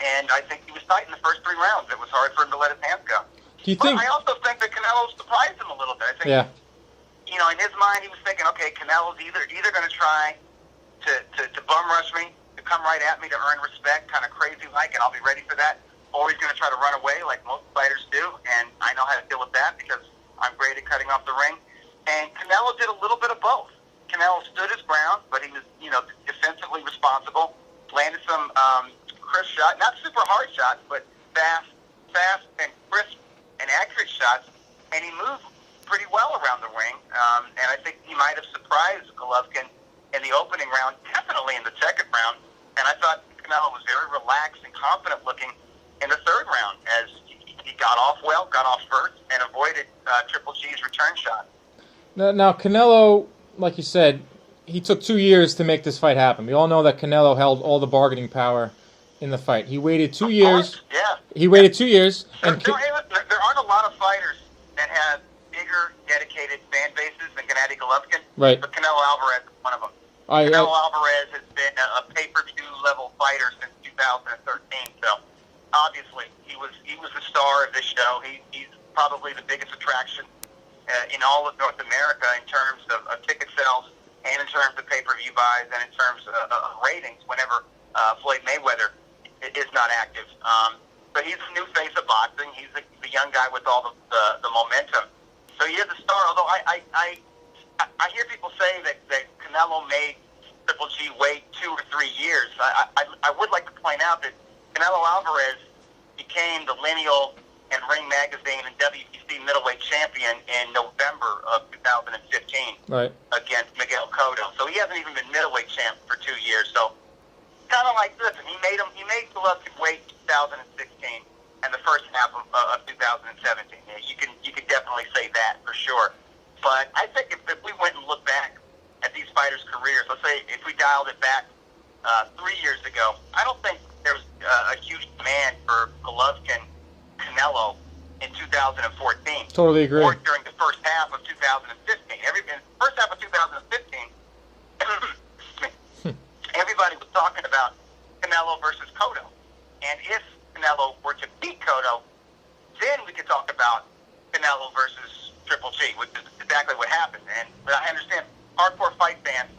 And I think he was tight in the first 3 rounds. It was hard for him to let his hands go. But I also think that Canelo surprised him a little bit. I think, in his mind, he was thinking, okay, Canelo's either going to try to bum rush me, to come right at me to earn respect, kind of crazy-like, and I'll be ready for that, or he's going to try to run away like most fighters do, and I know how to deal with that because I'm great at cutting off the ring. And Canelo did a little bit of both. Canelo stood his ground, but he was, defensively responsible, landed some crisp shots, not super hard shots, but fast and crisp and accurate shots, and he moved pretty well around the ring. And I think he might have surprised Golovkin in the opening round, definitely in the second round. And I thought Canelo was very relaxed and confident looking in the third round, as he got off first, and avoided Triple G's return shot. Now, Canelo, like you said, he took 2 years to make this fight happen. We all know that Canelo held all the bargaining power in the fight. He waited 2 years. He waited 2 years. There aren't a lot of fighters that have bigger, dedicated fan bases than Gennady Golovkin. Right. But Canelo Alvarez is one of them. Canelo Alvarez has been a pay-per-view level fighter since 2013. So obviously he was the star of this show. He's probably the biggest attraction in all of North America in terms of ticket sales, and in terms of pay-per-view buys, and in terms of ratings whenever Floyd Mayweather is not active. So he's the new face of boxing. He's the young guy with all the momentum. So he is a star. Although I hear people say that Canelo made Triple G wait 2 or 3 years. I would like to point out that Canelo Alvarez became the lineal and Ring Magazine and WBC middleweight champion in November of 2015 right, against Miguel Cotto. So he hasn't even been middleweight champ for 2 years. So kind of like this, he made Golovkin wait 2016 and the first half of 2017. Yeah, you could definitely say that for sure. But I think if we went and looked back at these fighters' careers, let's say if we dialed it back 3 years ago, I don't think there was a huge demand for Golovkin-Canelo in 2014. totally agree. Or during the first half of 2015. First half of 2015, everybody was talking about Canelo versus Cotto. And if Canelo were to beat Cotto, then we could talk about Canelo versus Triple G, which is exactly what happened. But I understand hardcore fight fans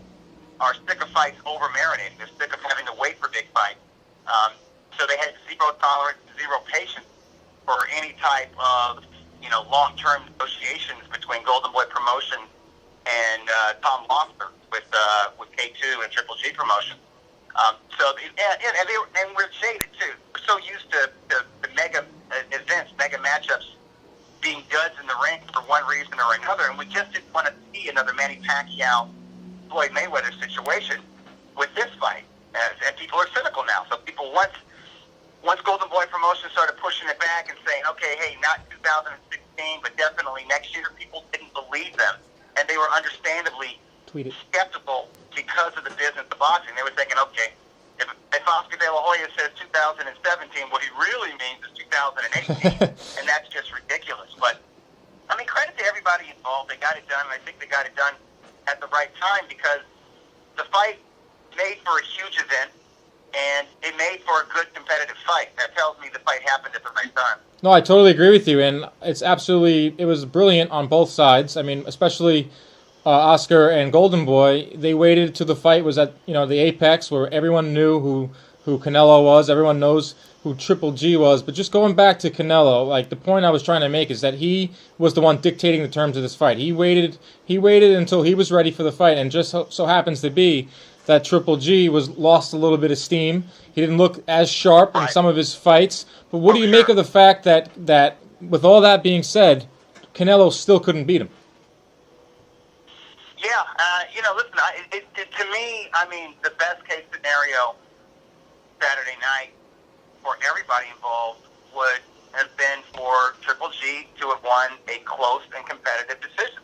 are sick of fights over-marinating. They're sick of having to wait for big fights. So they had zero tolerance, zero patience for any type of, long-term negotiations between Golden Boy Promotion and Tom Loeffler with K2 and Triple G Promotion. And we're jaded too. We're so used to the mega events, mega matchups being duds in the ring for one reason or another, and we just didn't want to see another Manny Pacquiao, Floyd Mayweather situation with this fight. And people are cynical now. So people once Golden Boy Promotion started pushing it back and saying, okay, hey, not 2016, but definitely next year, people didn't believe them, and they were understandably skeptical because of the business of boxing. They were thinking, okay, if Oscar De La Hoya says 2017, what he really means is 2018, and that's just ridiculous. But, credit to everybody involved. They got it done, and I think they got it done at the right time because the fight made for a huge event, and it made for a good competitive fight. That tells me the fight happened at the right time. No, I totally agree with you, and it was brilliant on both sides. Especially Oscar and Golden Boy, they waited till the fight was at the apex where everyone knew who Canelo was. Everyone knows who Triple G was. But just going back to Canelo, like the point I was trying to make is that he was the one dictating the terms of this fight. He waited until he was ready for the fight, and just so happens to be that Triple G lost a little bit of steam. He didn't look as sharp in some of his fights. But what do you make of the fact that with all that being said, Canelo still couldn't beat him? Yeah, listen, to me, the best case scenario Saturday night for everybody involved would have been for Triple G to have won a close and competitive decision.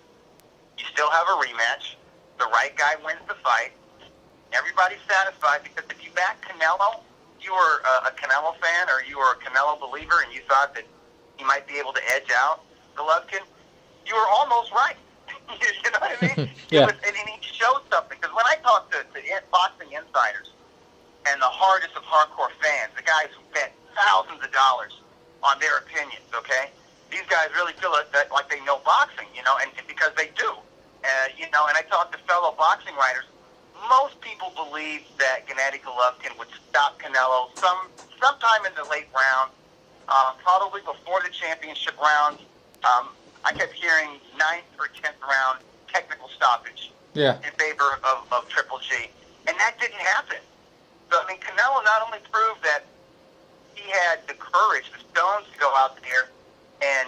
You still have a rematch. The right guy wins the fight. Everybody's satisfied because if you back Canelo, you were a Canelo fan or you were a Canelo believer and you thought that he might be able to edge out Golovkin, you were almost right. You know what I mean? Yeah. And he showed something. Because when I talk to boxing insiders and the hardest of hardcore fans, the guys who bet thousands of dollars on their opinions, okay? These guys really feel like they know boxing, and because they do. And I talk to fellow boxing writers. Most people believe that Gennady Golovkin would stop Canelo sometime in the late round, probably before the championship round. I kept hearing 9th or 10th round technical stoppage in favor of Triple G, and that didn't happen. So, Canelo not only proved that he had the courage, the stones to go out there and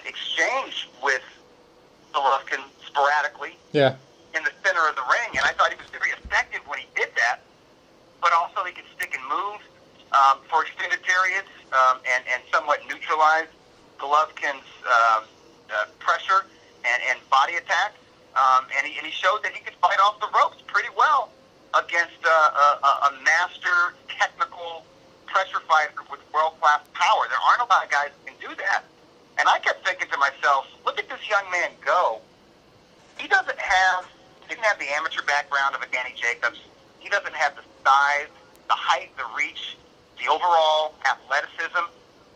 exchange with Golovkin sporadically in the center of the ring, and I thought he was very effective when he did that, but also he could stick and move for extended periods and somewhat neutralize Golovkin's pressure and body attack, and he showed that he could fight off the ropes pretty well against a master technical pressure fighter with world-class power. There aren't a lot of guys who can do that. And I kept thinking to myself, look at this young man go. He didn't have the amateur background of a Danny Jacobs. He doesn't have the size, the height, the reach, the overall athleticism.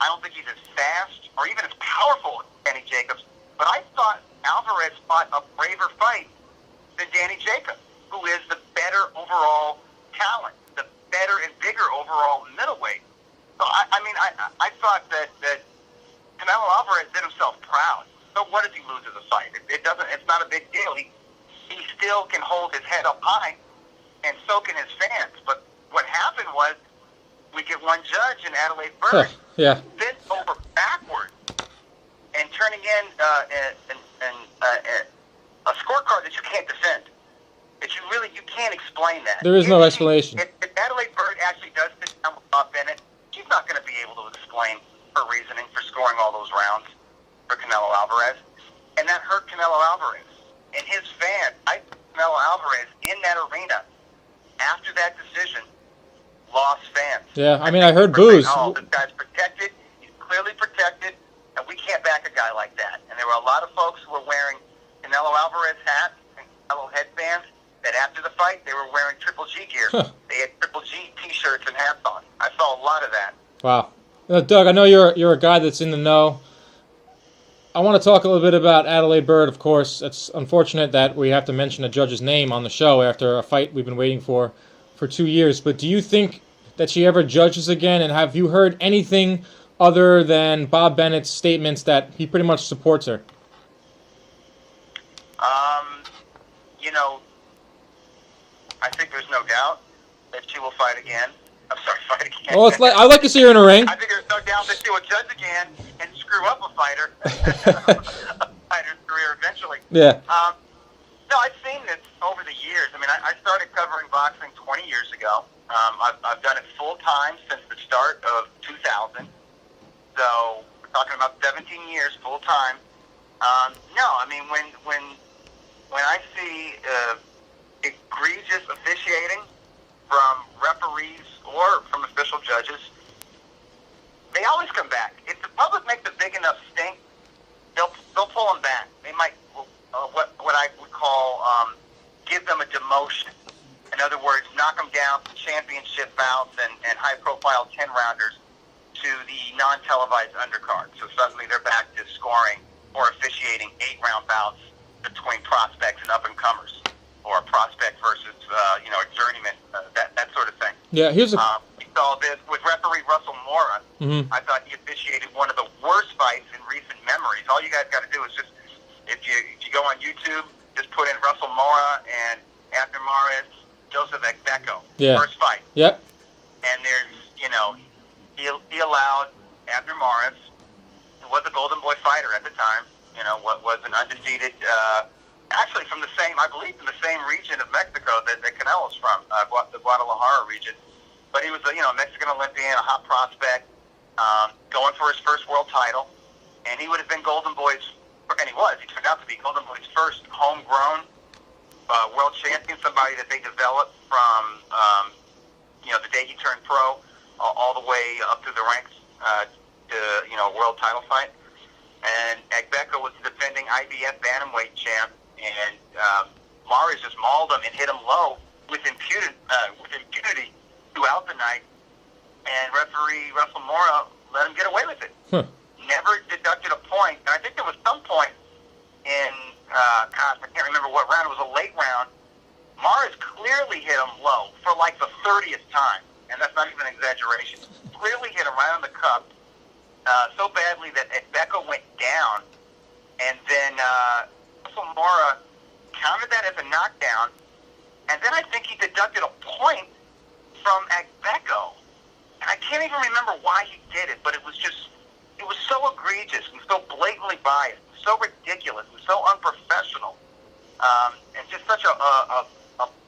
I don't think he's as fast or even as powerful as Danny Jacobs. But I thought Alvarez fought a braver fight than Danny Jacobs, who is the better overall talent, the better and bigger overall middleweight. So I thought that Canelo Alvarez did himself proud. So what does he lose as a fight? It doesn't. It's not a big deal. He still can hold his head up high, and so can his fans. But what happened was we get one judge in Adelaide Bird, bent over backward, and turning in a scorecard that you can't defend. That you can't explain that. There is no explanation. If Adelaide Bird actually does sit down with Bob Bennett, she's not going to be able to explain her reasoning for scoring all those rounds for Canelo Alvarez. And that hurt Canelo Alvarez. And his fans, Canelo Alvarez, in that arena, after that decision, lost fans. Yeah, I heard boos. Oh, this guy's protected. He's clearly protected. And we can't back a guy like that. And there were a lot of folks who were wearing Canelo Alvarez hats and Canelo headbands that after the fight, they were wearing Triple G gear. They had Triple G T-shirts and hats on. I saw a lot of that. Wow. Doug, I know you're a guy that's in the know. I want to talk a little bit about Adelaide Bird, of course. It's unfortunate that we have to mention a judge's name on the show after a fight we've been waiting for 2 years. But do you think that she ever judges again? And have you heard anything other than Bob Bennett's statements that he pretty much supports her? I think there's no doubt that she will fight again. Fight again. Well, I like to see her in a ring. I think there's no doubt that she will judge again and screw up a fighter, a fighter's career eventually. Yeah. No, I've seen this over the years. I started covering boxing 20 years ago. I've done it full time since the start of 2000. So we're talking about 17 years full time. When I see egregious officiating from referees or from official judges, they always come back. If the public makes a big enough stink, they'll pull them back. They might what I would call give them a demotion. In other words, knock them down from championship bouts and high-profile 10-rounders to the non-televised undercard. So suddenly they're back to scoring or officiating 8-round bouts between prospects and up-and-comers, or a prospect versus a journeyman, that sort of thing. Yeah, we saw this with referee Russell Mora. Mm-hmm. I thought he officiated one of the worst fights in recent memories. All you guys got to do is just, if you go on YouTube, just put in Russell Mora and Abner Mares, Joseph Ekbeko. Yeah. First fight. Yep. And there's, he allowed Abner Mares, who was a Golden Boy fighter at the time, was an undefeated, actually from the same region of Mexico that Canelo's from, the Guadalajara region. But he was a Mexican Olympian, a hot prospect, going for his first world title. And he would have been Golden Boy's, and he turned out to be Golden Boy's first homegrown world champion, somebody that they developed from, the day he turned pro all the way up through the ranks to, a world title fight. And Ekbeko was the defending IBF bantamweight champ, and Mares just mauled him and hit him low with impunity throughout the night. And referee Russell Mora let him get away with it. Never deducted a point. And I think there was some point in, I can't remember what round. It was a late round. Mares clearly hit him low for like the 30th time, and that's not even an exaggeration. Clearly hit him right on the cup. So badly that Ekbeko went down, and then Russell Mora counted that as a knockdown, and then I think he deducted a point from Ekbeko. And I can't even remember why he did it, but it was so egregious and so blatantly biased, so ridiculous and so unprofessional, and just such a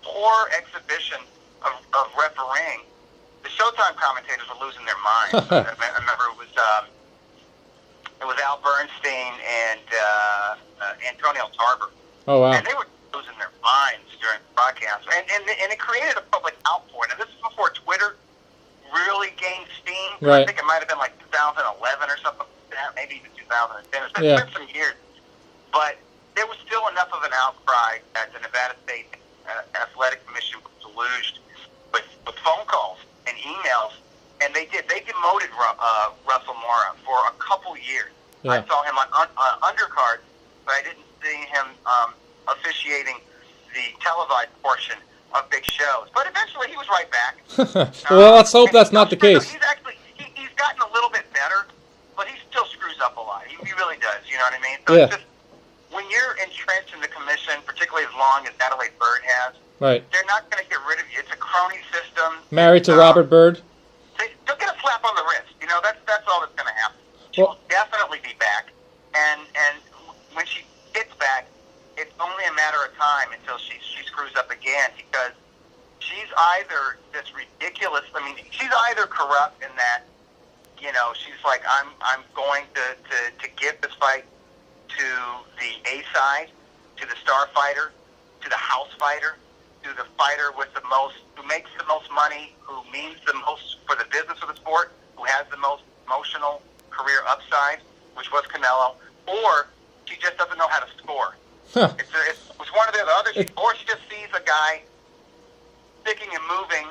poor exhibition of refereeing. The Showtime commentators were losing their minds. I remember it was Al Bernstein and Antonio Tarver. Oh, wow. And they were losing their minds during the broadcast. And it created a public outpouring. And this is before Twitter really gained steam. Right. I think it might have been like 2011 or something like that, maybe even 2010. It's been some years. But there was still enough of an outcry that the Nevada State Athletic Commission was deluged with phone calls and emails, and they demoted Russell Mora for a couple years. Yeah. I saw him on undercard, but I didn't see him officiating the televised portion of big shows. But eventually, he was right back. Well, let's hope that's not the case. He's So Yeah. it's just, when you're entrenched in the commission, particularly as long as Adelaide Bird has, Right. they're not going to get rid of you. It's a crony system. Married to Robert Bird. They'll get a slap on the wrist. That's all that's going to happen. She Well, will definitely be back, and when she gets back, it's only a matter of time until she screws up again, because she's either this ridiculous. I mean, she's either corrupt in that, she's like, I'm going to give this fight to the A side, to the star fighter, to the house fighter, to the fighter with the most, who makes the most money, who means the most for the business of the sport, who has the most emotional career upside, which was Canelo, or she just doesn't know how to score. huh. It's one or the other. Or she just sees a guy sticking and moving,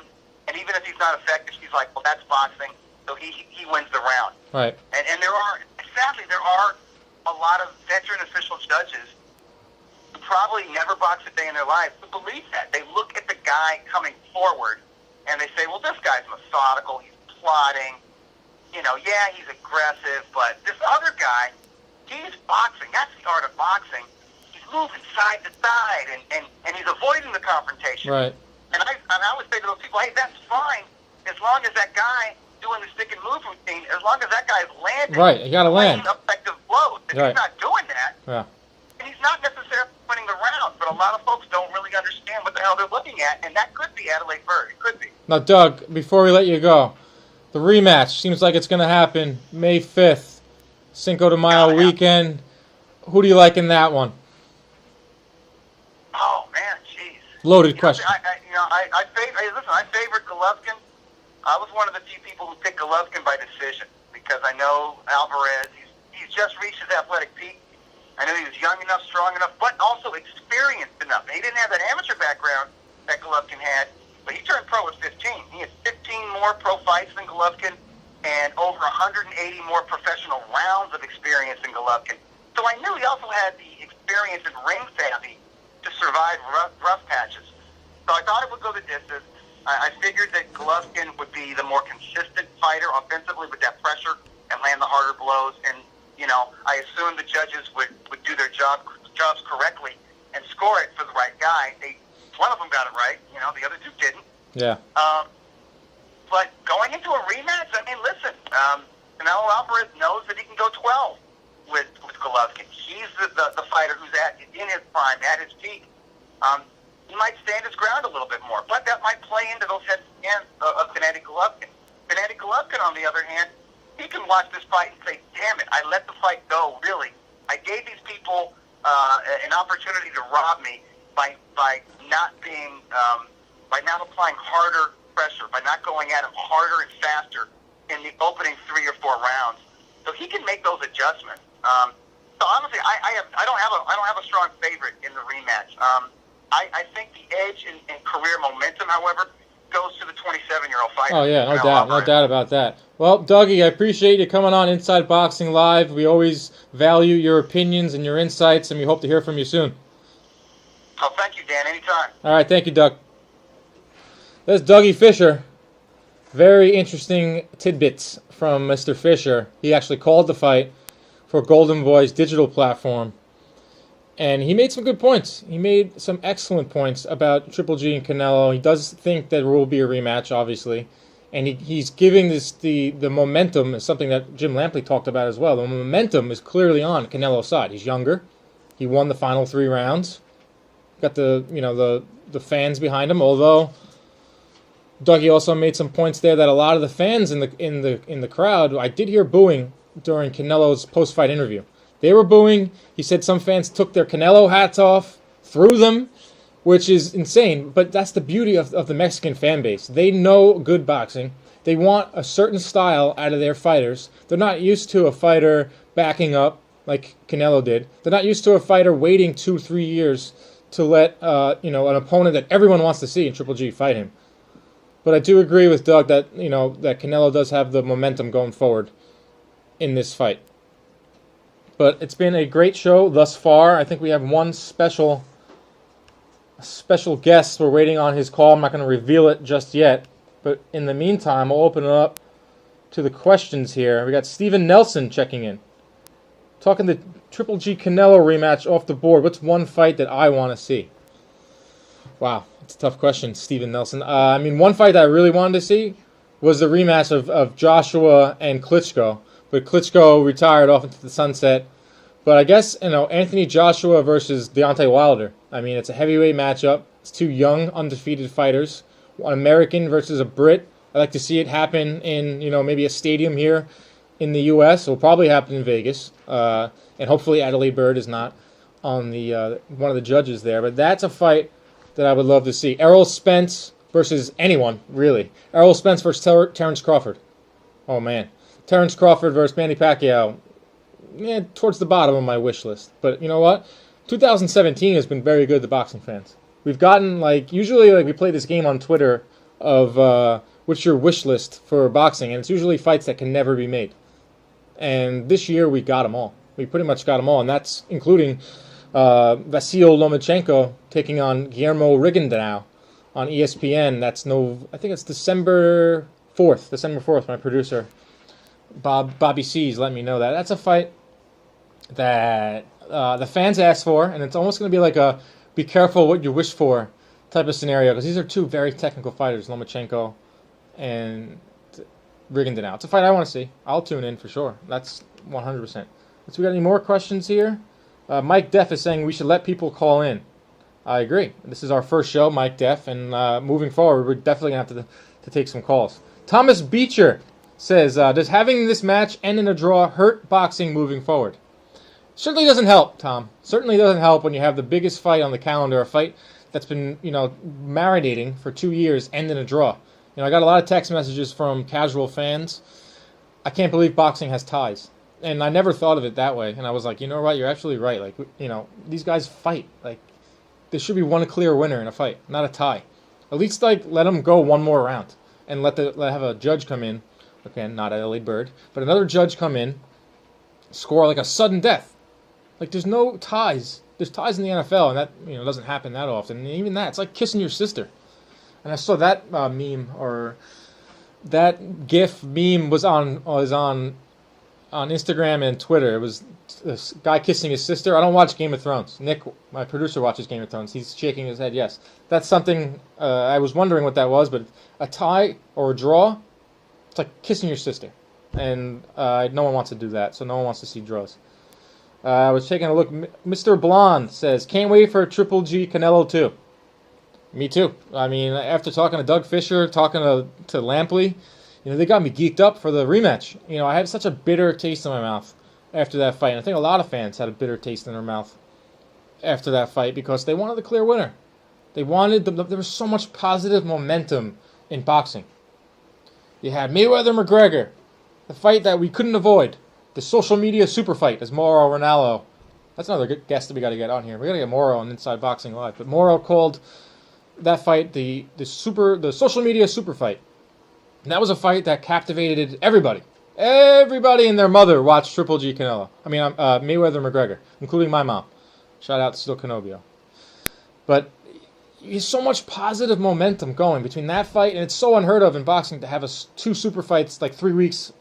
and even if he's not effective, she's like, well, that's boxing, so he wins the round. Right. And there are a lot of veteran official judges who probably never boxed a day in their lives who believe that. They look at the guy coming forward, and they say, well, this guy's methodical, he's plotting, yeah, he's aggressive, but this other guy, he's boxing. That's the art of boxing. He's moving side to side, and he's avoiding the confrontation. Right. And I would say to those people, hey, that's fine, as long as that guy doing the stick and move routine, as long as that guy's landing. Right, you gotta land. Effective blows. If Right. he's not doing that, Yeah. and he's not necessarily winning the round, but a lot of folks don't really understand what the hell they're looking at, and that could be Adelaide Bird. It could be. Now, Doug, before we let you go, the rematch seems like it's going to happen May 5th, Cinco de Mayo weekend. Who do you like in that one? Oh, man, jeez. Loaded question. I favored Golovkin. I was one of the few people who picked Golovkin by decision, because I know Alvarez, he's just reached his athletic peak. I know he was young enough, strong enough, but also experienced enough. He didn't have that amateur background that Golovkin had, but he turned pro at 15. He had 15 more pro fights than Golovkin and over 180 more professional rounds of experience than Golovkin. So I knew he also had the experience and ring savvy to survive rough patches. So I thought it would go the distance. I figured that Golovkin would be the more consistent fighter offensively with that pressure and land the harder blows. And, I assumed the judges would do their jobs correctly and score it for the right guy. One of them got it right. The other two didn't. Yeah. But going into a rematch, I mean, listen, Canelo Alvarez knows that he can go 12 with Golovkin. He's the fighter who's in his prime, at his peak. He might stand his ground a little bit more, but that might play into those heads and hands of Gennady Golovkin. Gennady Golovkin, on the other hand, he can watch this fight and say, damn it, I let the fight go, really. I gave these people an opportunity to rob me by not being, by not applying harder pressure, by not going at him harder and faster in the opening 3 or 4 rounds. So he can make those adjustments. So honestly, I don't have a strong favorite in the rematch. I think the edge in career momentum, however, goes to the 27-year-old fighter. Oh, yeah, no doubt about that. Well, Dougie, I appreciate you coming on Inside Boxing Live. We always value your opinions and your insights, and we hope to hear from you soon. Oh, thank you, Dan. Anytime. All right, thank you, Doug. That's Dougie Fischer. Very interesting tidbits from Mr. Fischer. He actually called the fight for Golden Boy's digital platform, and he made some good points. He made some excellent points about Triple G and Canelo. He does think that there will be a rematch, obviously, and he's giving this the momentum is something that Jim Lampley talked about as well. The momentum is clearly on Canelo's side. He's younger. He won the final 3 rounds. Got the fans behind him. Although Dougie also made some points there that a lot of the fans in the crowd, I did hear booing during Canelo's post-fight interview. They were booing. He said some fans took their Canelo hats off, threw them, which is insane. But that's the beauty of the Mexican fan base. They know good boxing. They want a certain style out of their fighters. They're not used to a fighter backing up like Canelo did. They're not used to a fighter waiting 2-3 years to let an opponent that everyone wants to see in Triple G fight him. But I do agree with Doug that that Canelo does have the momentum going forward in this fight. But it's been a great show thus far. I think we have one special guest. We're waiting on his call. I'm not going to reveal it just yet. But in the meantime, I'll open it up to the questions here. We got Steven Nelson checking in. Talking the Triple G Canelo rematch off the board. What's one fight that I want to see? Wow, that's a tough question, Steven Nelson. One fight that I really wanted to see was the rematch of Joshua and Klitschko. But Klitschko retired off into the sunset. But I guess, Anthony Joshua versus Deontay Wilder. It's a heavyweight matchup. It's two young, undefeated fighters. One American versus a Brit. I'd like to see it happen in, maybe a stadium here in the U.S. It'll probably happen in Vegas. And hopefully Adelaide Bird is not on the one of the judges there. But that's a fight that I would love to see. Errol Spence versus anyone, really. Errol Spence versus Terrence Crawford. Oh, man. Terrence Crawford versus Manny Pacquiao. Yeah, towards the bottom of my wish list. But you know what? 2017 has been very good to boxing fans. We've gotten, usually we play this game on Twitter of what's your wish list for boxing, and it's usually fights that can never be made. And this year we got them all. We pretty much got them all, and that's including Vasyl Lomachenko taking on Guillermo Rigondeaux on ESPN. I think it's December 4th. December 4th, my producer, Bobby C's, let me know that. That's a fight that the fans asked for, and it's almost going to be like a be careful what you wish for type of scenario, because these are two very technical fighters, Lomachenko and Rigondeaux. It's a fight I want to see. I'll tune in for sure. That's 100%. So we got any more questions here? Mike Deff is saying we should let people call in. I agree. This is our first show, Mike Deff, and moving forward, we're definitely going to have to take some calls. Thomas Beecher says, does having this match end in a draw hurt boxing moving forward? Certainly doesn't help, Tom. Certainly doesn't help when you have the biggest fight on the calendar, a fight that's been, marinating for 2 years, end in a draw. I got a lot of text messages from casual fans. I can't believe boxing has ties. And I never thought of it that way. And I was like, you know what, you're absolutely right. These guys fight. There should be one clear winner in a fight, not a tie. At least, let them go one more round. And have a judge come in. Again, not Adelaide Bird. But another judge come in, score a sudden death. There's no ties. There's ties in the NFL, and that doesn't happen that often. And even that, it's like kissing your sister. And I saw that meme, or that GIF meme was on Instagram and Twitter. It was this guy kissing his sister. I don't watch Game of Thrones. Nick, my producer, watches Game of Thrones. He's shaking his head. Yes, that's something. I was wondering what that was, but a tie or a draw, it's like kissing your sister, and no one wants to do that. So no one wants to see draws. I was taking a look. Mr. Blonde says, can't wait for Triple G Canelo 2. Me too. After talking to Doug Fischer, talking to Lampley, they got me geeked up for the rematch. I had such a bitter taste in my mouth after that fight. And I think a lot of fans had a bitter taste in their mouth after that fight because they wanted the clear winner. There was so much positive momentum in boxing. You had Mayweather-McGregor, the fight that we couldn't avoid. The social media super fight as Mauro Ranallo. That's another good guest that we got to get on here. We got to get Mauro on Inside Boxing Live. But Mauro called that fight the social media super fight. And that was a fight that captivated everybody. Everybody and their mother watched Triple G Canelo. Mayweather-McGregor, including my mom. Shout out to Still Canobio. But there's so much positive momentum going between that fight, and it's so unheard of in boxing to have two super fights 3 weeks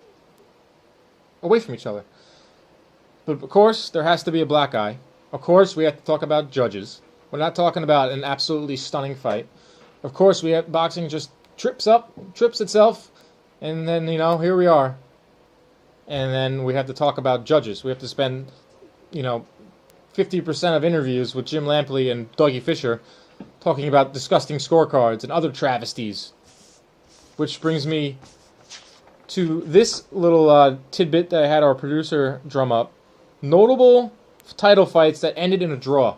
away from each other. But of course, there has to be a black eye. Of course, we have to talk about judges. We're not talking about an absolutely stunning fight. Of course, boxing just trips itself, and then, here we are. And then we have to talk about judges. We have to spend, 50% of interviews with Jim Lampley and Doug Fischer talking about disgusting scorecards and other travesties. Which brings me to this little tidbit that I had our producer drum up. Notable title fights that ended in a draw.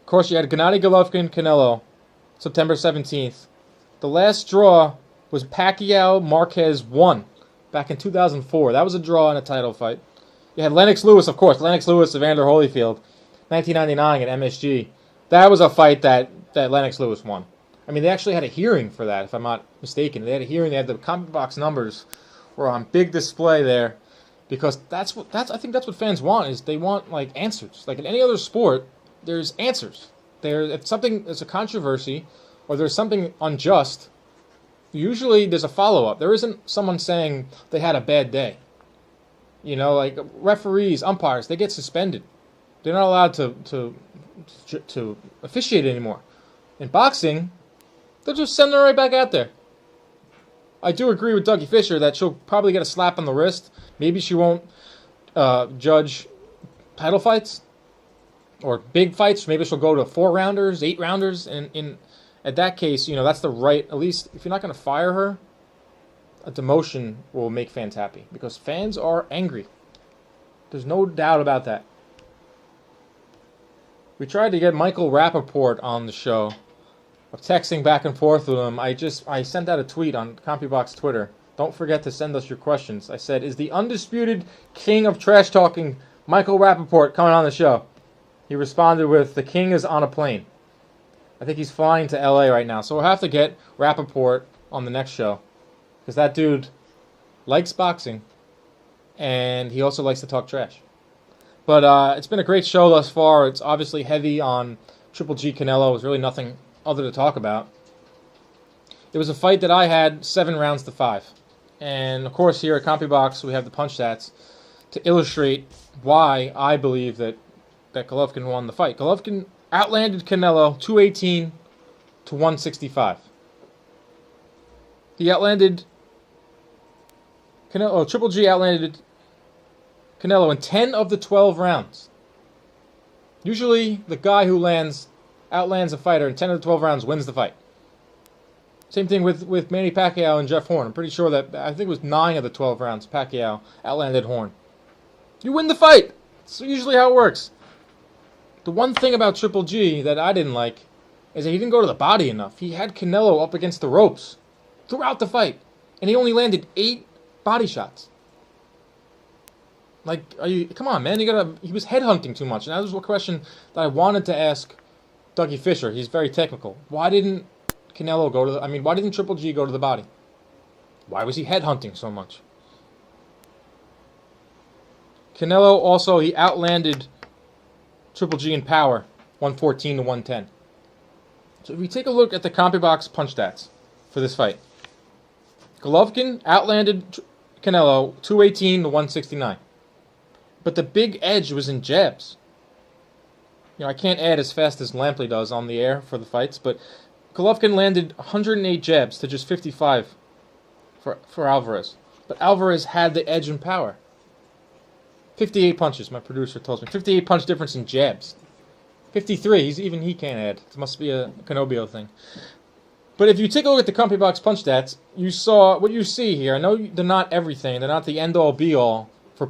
Of course, you had Gennady Golovkin-Canelo, September 17th. The last draw was Pacquiao-Marquez 1 back in 2004. That was a draw in a title fight. You had Lennox Lewis, of course. Lennox Lewis, Evander Holyfield, 1999 at MSG. That was a fight that Lennox Lewis won. They actually had a hearing for that, if I'm not mistaken. They had a hearing. They had the comment box numbers were on big display there, because I think that's what fans want. Is they want answers. Like in any other sport, there's answers. If something is a controversy or there's something unjust, usually there's a follow up. There isn't someone saying they had a bad day. You know, like referees, umpires, they get suspended. They're not allowed to officiate anymore. In boxing, they'll just send her right back out there. I do agree with Doug Fischer that she'll probably get a slap on the wrist. Maybe she won't judge title fights or big fights. Maybe she'll go to 4-rounders, 8-rounders. And in at that case, you know, that's the right. At least if you're not going to fire her, a demotion will make fans happy because fans are angry. There's no doubt about that. We tried to get Michael Rappaport on the show. I'm texting back and forth with him. I sent out a tweet on CompuBox Twitter. Don't forget to send us your questions. I said, is the undisputed king of trash talking Michael Rappaport coming on the show? He responded with, the king is on a plane. I think he's flying to LA right now. So we'll have to get Rappaport on the next show. Because that dude likes boxing. And he also likes to talk trash. But it's been a great show thus far. It's obviously heavy on Triple G Canelo. There's really nothing other to talk about. It was a fight that I had 7 rounds to 5. And of course here at CompuBox we have the punch stats to illustrate why I believe that Golovkin won the fight. Golovkin outlanded Canelo 218 to 165. He outlanded Canelo. Triple G outlanded Canelo in 10 of the 12 rounds. Usually the guy who outlands a fighter in 10 of the 12 rounds wins the fight. Same thing with Manny Pacquiao and Jeff Horn. I'm pretty sure that, I think it was 9 of the 12 rounds Pacquiao outlanded Horn. You win the fight. That's usually how it works. The one thing about Triple G that I didn't like is that he didn't go to the body enough. He had Canelo up against the ropes throughout the fight, and he only landed 8 body shots. Like, come on, man, he was headhunting too much. And that was a question that I wanted to ask Dougie Fischer. He's very technical. Why didn't why didn't Triple G go to the body? Why was he headhunting so much? Canelo also, he outlanded Triple G in power, 114 to 110. So if we take a look at the CompuBox punch stats for this fight, Golovkin outlanded Canelo 218 to 169. But the big edge was in jabs. You know, I can't add as fast as Lampley does on the air for the fights, but Golovkin landed 108 jabs to just 55 for Alvarez. But Alvarez had the edge in power. 58 punches, my producer tells me. 58 punch difference in jabs. 53, even he can't add. It must be a Canobio thing. But if you take a look at the CompuBox punch stats, you saw what you see here. I know they're not everything. They're not the end-all, be-all for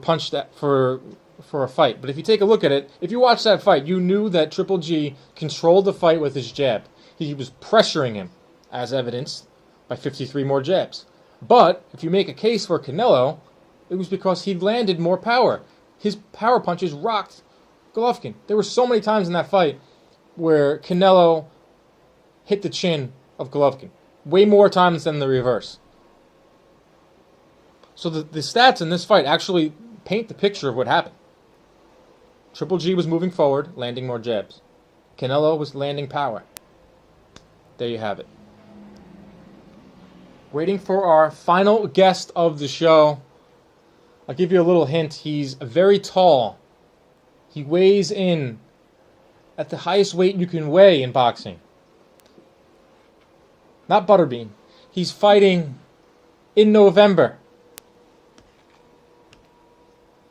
a fight. But if you take a look at it, if you watch that fight, you knew that Triple G controlled the fight with his jab. He was pressuring him, as evidenced by 53 more jabs. But if you make a case for Canelo, it was because he landed more power. His power punches rocked Golovkin. There were so many times in that fight where Canelo hit the chin of Golovkin. Way more times than the reverse. So the stats in this fight actually paint the picture of what happened. Triple G was moving forward, landing more jabs. Canelo was landing power. There you have it. Waiting for our final guest of the show. I'll give you a little hint. He's very tall. He weighs in at the highest weight you can weigh in boxing. Not Butterbean. He's fighting in November.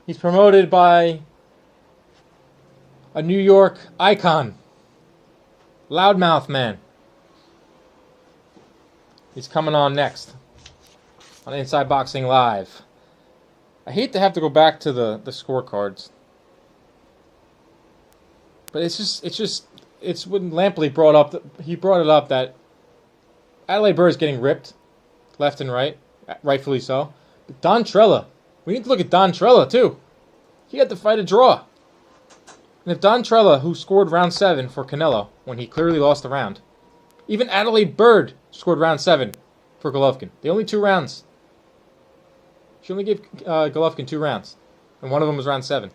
He's promoted by a New York icon. Loudmouth man. He's coming on next on Inside Boxing Live. I hate to have to go back to the scorecards. But it's when Lampley brought it up that Adelaide Burr is getting ripped left and right, rightfully so. But Don Trella, we need to look at Don Trella too. He had to fight a draw. And if Don Trella, who scored round 7 for Canelo when he clearly lost the round, even Adelaide Bird scored round 7 for Golovkin. The only 2 rounds. She only gave Golovkin 2 rounds, and one of them was round 7.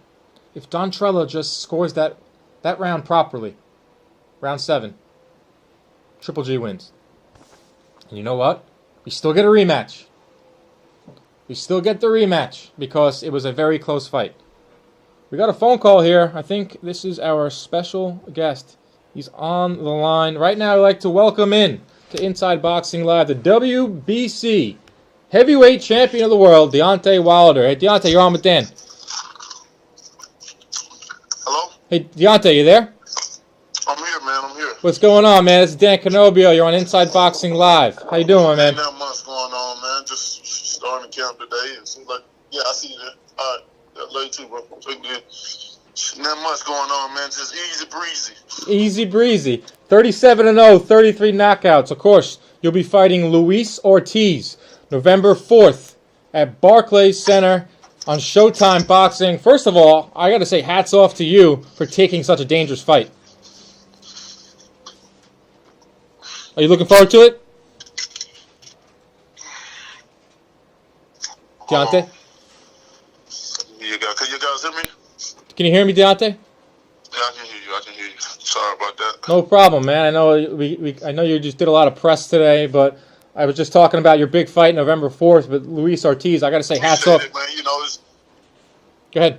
If Don Trella just scores that round properly, round 7, Triple G wins. And you know what? We still get a rematch. we still get the rematch because it was a very close fight. We got a phone call here. I think this is our special guest. He's on the line. Right now, I'd like to welcome in to Inside Boxing Live the WBC heavyweight champion of the world, Deontay Wilder. Hey, Deontay, you're on with Dan. Hello? Hey, Deontay, you there? I'm here, man. I'm here. What's going on, man? It's Dan Canobio. You're on Inside Boxing Live. How you doing, man? Ain't that much going on, man. Just starting camp today. It seems like, yeah, I see you there. All right. Yeah, love you too, bro. Take care. Not much going on, man. Just easy breezy. Easy breezy. 37-0, 33 knockouts. Of course, you'll be fighting Luis Ortiz November 4th at Barclays Center on Showtime Boxing. First of all, I got to say hats off to you for taking such a dangerous fight. Are you looking forward to it? Deontay? Can you guys hear me? Can you hear me, Deontay? Yeah, I can hear you. I can hear you. Sorry about that. No problem, man. I know I know you just did a lot of press today, but I was just talking about your big fight November 4th with Luis Ortiz. I got to say hats off. It, man. You know, Go ahead.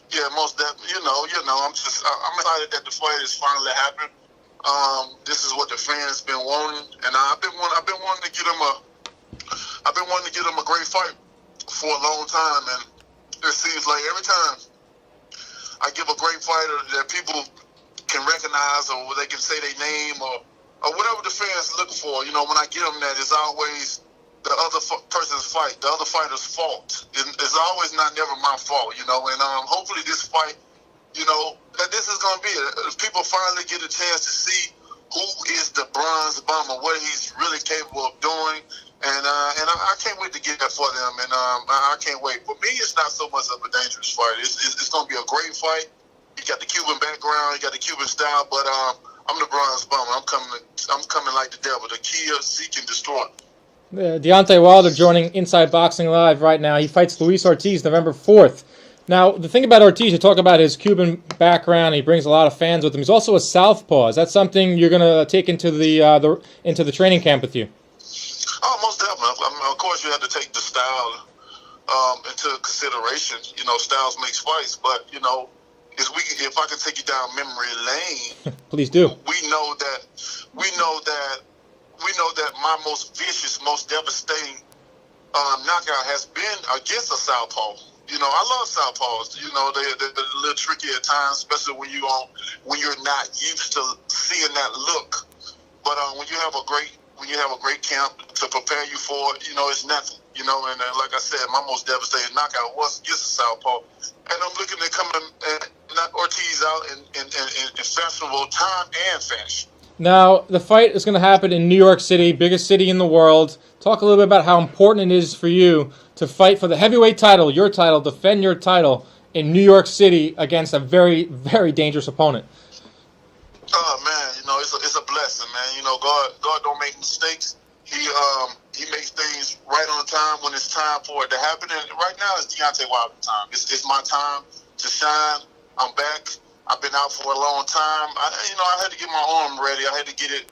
Yeah, most definitely. You know. I'm excited that the fight is finally happening. This is what the fans been wanting, and I've been wanting to get them a great fight for a long time, and it seems like every time I give a great fighter that people can recognize, or they can say their name, or whatever the fans look for, you know, when I get them that, it's always the other person's fight, the other fighter's fault. It's always never my fault, you know, and hopefully this fight, you know, that this is going to be it. If people finally get a chance to see who is the bronze bomber, what he's really capable of doing, and I can't wait to get that for them, and I can't wait. For me, it's not so much of a dangerous fight. It's going to be a great fight. You got the Cuban background, you got the Cuban style, but I'm the bronze bomber. I'm coming like the devil, the kill, seek, and destroy. Deontay Wilder joining Inside Boxing Live right now. He fights Luis Ortiz November 4th. Now, the thing about Ortiz, you talk about his Cuban background. He brings a lot of fans with him. He's also a southpaw. Is that something you're going to take into the training camp with you? Oh, most definitely. Of course, you have to take the style into consideration. You know, styles makes fights, but you know, if I can take you down memory lane, please do. We know that my most vicious, most devastating knockout has been against a southpaw. You know, I love southpaws. You know, they're a little tricky at times, especially when you're not used to seeing that look. But when you have a great camp to prepare you for it, you know, it's nothing. You know, and like I said, my most devastating knockout was against a southpaw, and I'm looking at coming knock Ortiz out in fashionable time and fashion. Now, the fight is going to happen in New York City, biggest city in the world. Talk a little bit about how important it is for you to fight for the heavyweight title, your title, defend your title in New York City against a very, very dangerous opponent. Oh man, you know, it's a blessing, man. You know, God don't make mistakes. He makes things right on time when it's time for it to happen. And right now it's Deontay Wilder time. It's my time to shine. I'm back. I've been out for a long time. I had to get my arm ready. I had to get it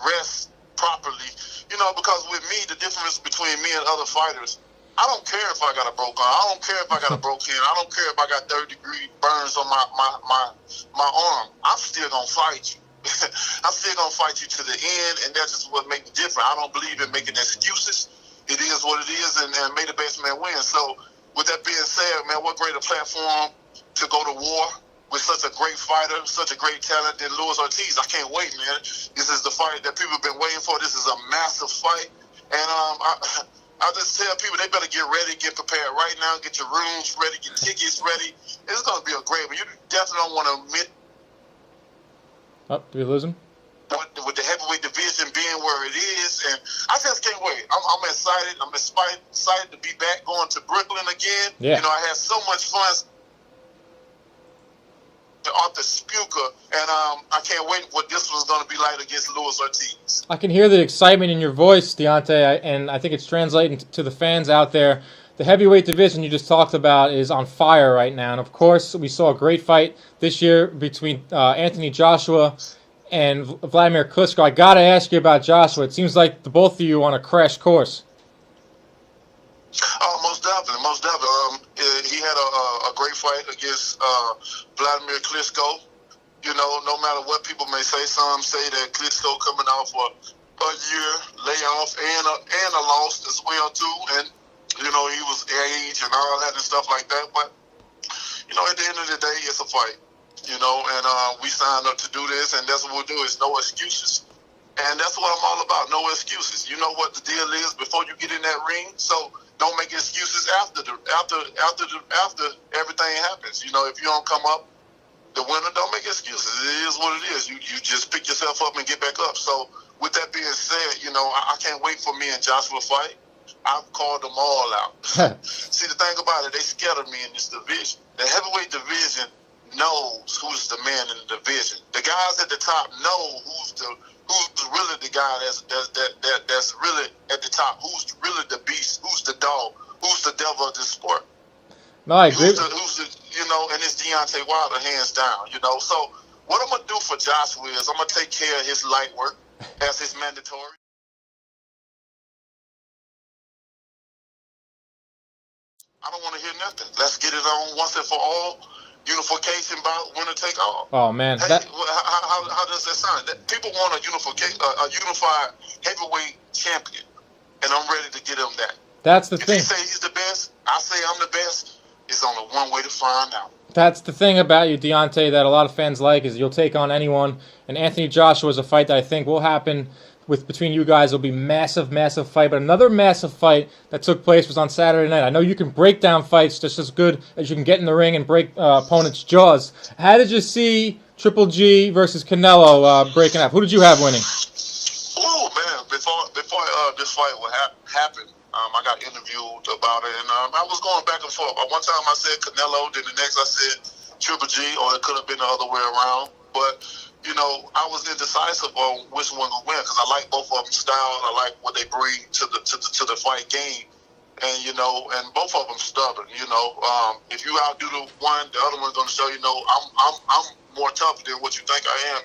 rest properly. You know, because with me, the difference between me and other fighters, I don't care if I got a broke arm. I don't care if I got a broke hand. I don't care if I got 30-degree burns on my arm. I'm still gonna fight you. I'm still gonna fight you to the end, and that's just what makes it different. I don't believe in making excuses. It is what it is, and may the best man win. So, with that being said, man, what greater platform to go to war with such a great fighter, such a great talent than Luis Ortiz. I can't wait, man. This is the fight that people have been waiting for. This is a massive fight, and I just tell people they better get ready, get prepared right now, get your rooms ready, get tickets ready. It's going to be a great one. You definitely don't want to admit. Oh, did we lose him? With the heavyweight division being where it is, and I just can't wait. I'm excited. I'm excited to be back going to Brooklyn again. Yeah. You know, I had so much fun. Arthur Spuka, and I can't wait what this one's going to be like against Luis Ortiz. I can hear the excitement in your voice, Deontay, and I think it's translating to the fans out there. The heavyweight division you just talked about is on fire right now, and of course we saw a great fight this year between Anthony Joshua and Vladimir Klitschko. I got to ask you about Joshua. It seems like the both of you on a crash course. Oh, most definitely, most definitely. He had a great fight against Vladimir Klitschko. You know, no matter what people may say, some say that Klitschko coming off a year layoff and a loss as well too, and you know he was age and all that and stuff like that. But you know, at the end of the day, it's a fight. You know, and we signed up to do this, and that's what we'll do. It's no excuses. And that's what I'm all about, no excuses. You know what the deal is before you get in that ring, so don't make excuses after everything happens. You know, if you don't come up the winner, don't make excuses. It is what it is. You just pick yourself up and get back up. So with that being said, you know, I can't wait for me and Joshua fight. I've called them all out. See, the thing about it, they scared of me in this division. The heavyweight division knows who's the man in the division. The guys at the top know who's really the guy that's really at the top. Who's really the beast? Who's the dog? Who's the devil of this sport? No, I agree. Who's the you know, and it's Deontay Wilder, hands down. You know, so what I'm gonna do for Joshua is I'm gonna take care of his light work as his mandatory. I don't want to hear nothing. Let's get it on once and for all. Unification bout, winner take all. Oh man, hey, how does that sound? People want a unified heavyweight champion, and I'm ready to get him that. That's the if thing. If he say he's the best, I say I'm the best. It's only one way to find out. That's the thing about you, Deontay, that a lot of fans like is you'll take on anyone. And Anthony Joshua is a fight that I think will happen between you guys. It'll be massive, massive fight. But another massive fight that took place was on Saturday night. I know you can break down fights just as good as you can get in the ring and break opponents' jaws. How did you see Triple G versus Canelo breaking up? Who did you have winning? Oh man, before this fight would happen, I got interviewed about it, and I was going back and forth. One time I said Canelo, then the next I said Triple G, or it could have been the other way around. But you know, I was indecisive on which one would win because I like both of them styles. I like what they bring to the fight game, and you know, and both of them stubborn. You know, if you outdo the one, the other one's going to show you know I'm more tough than what you think I am,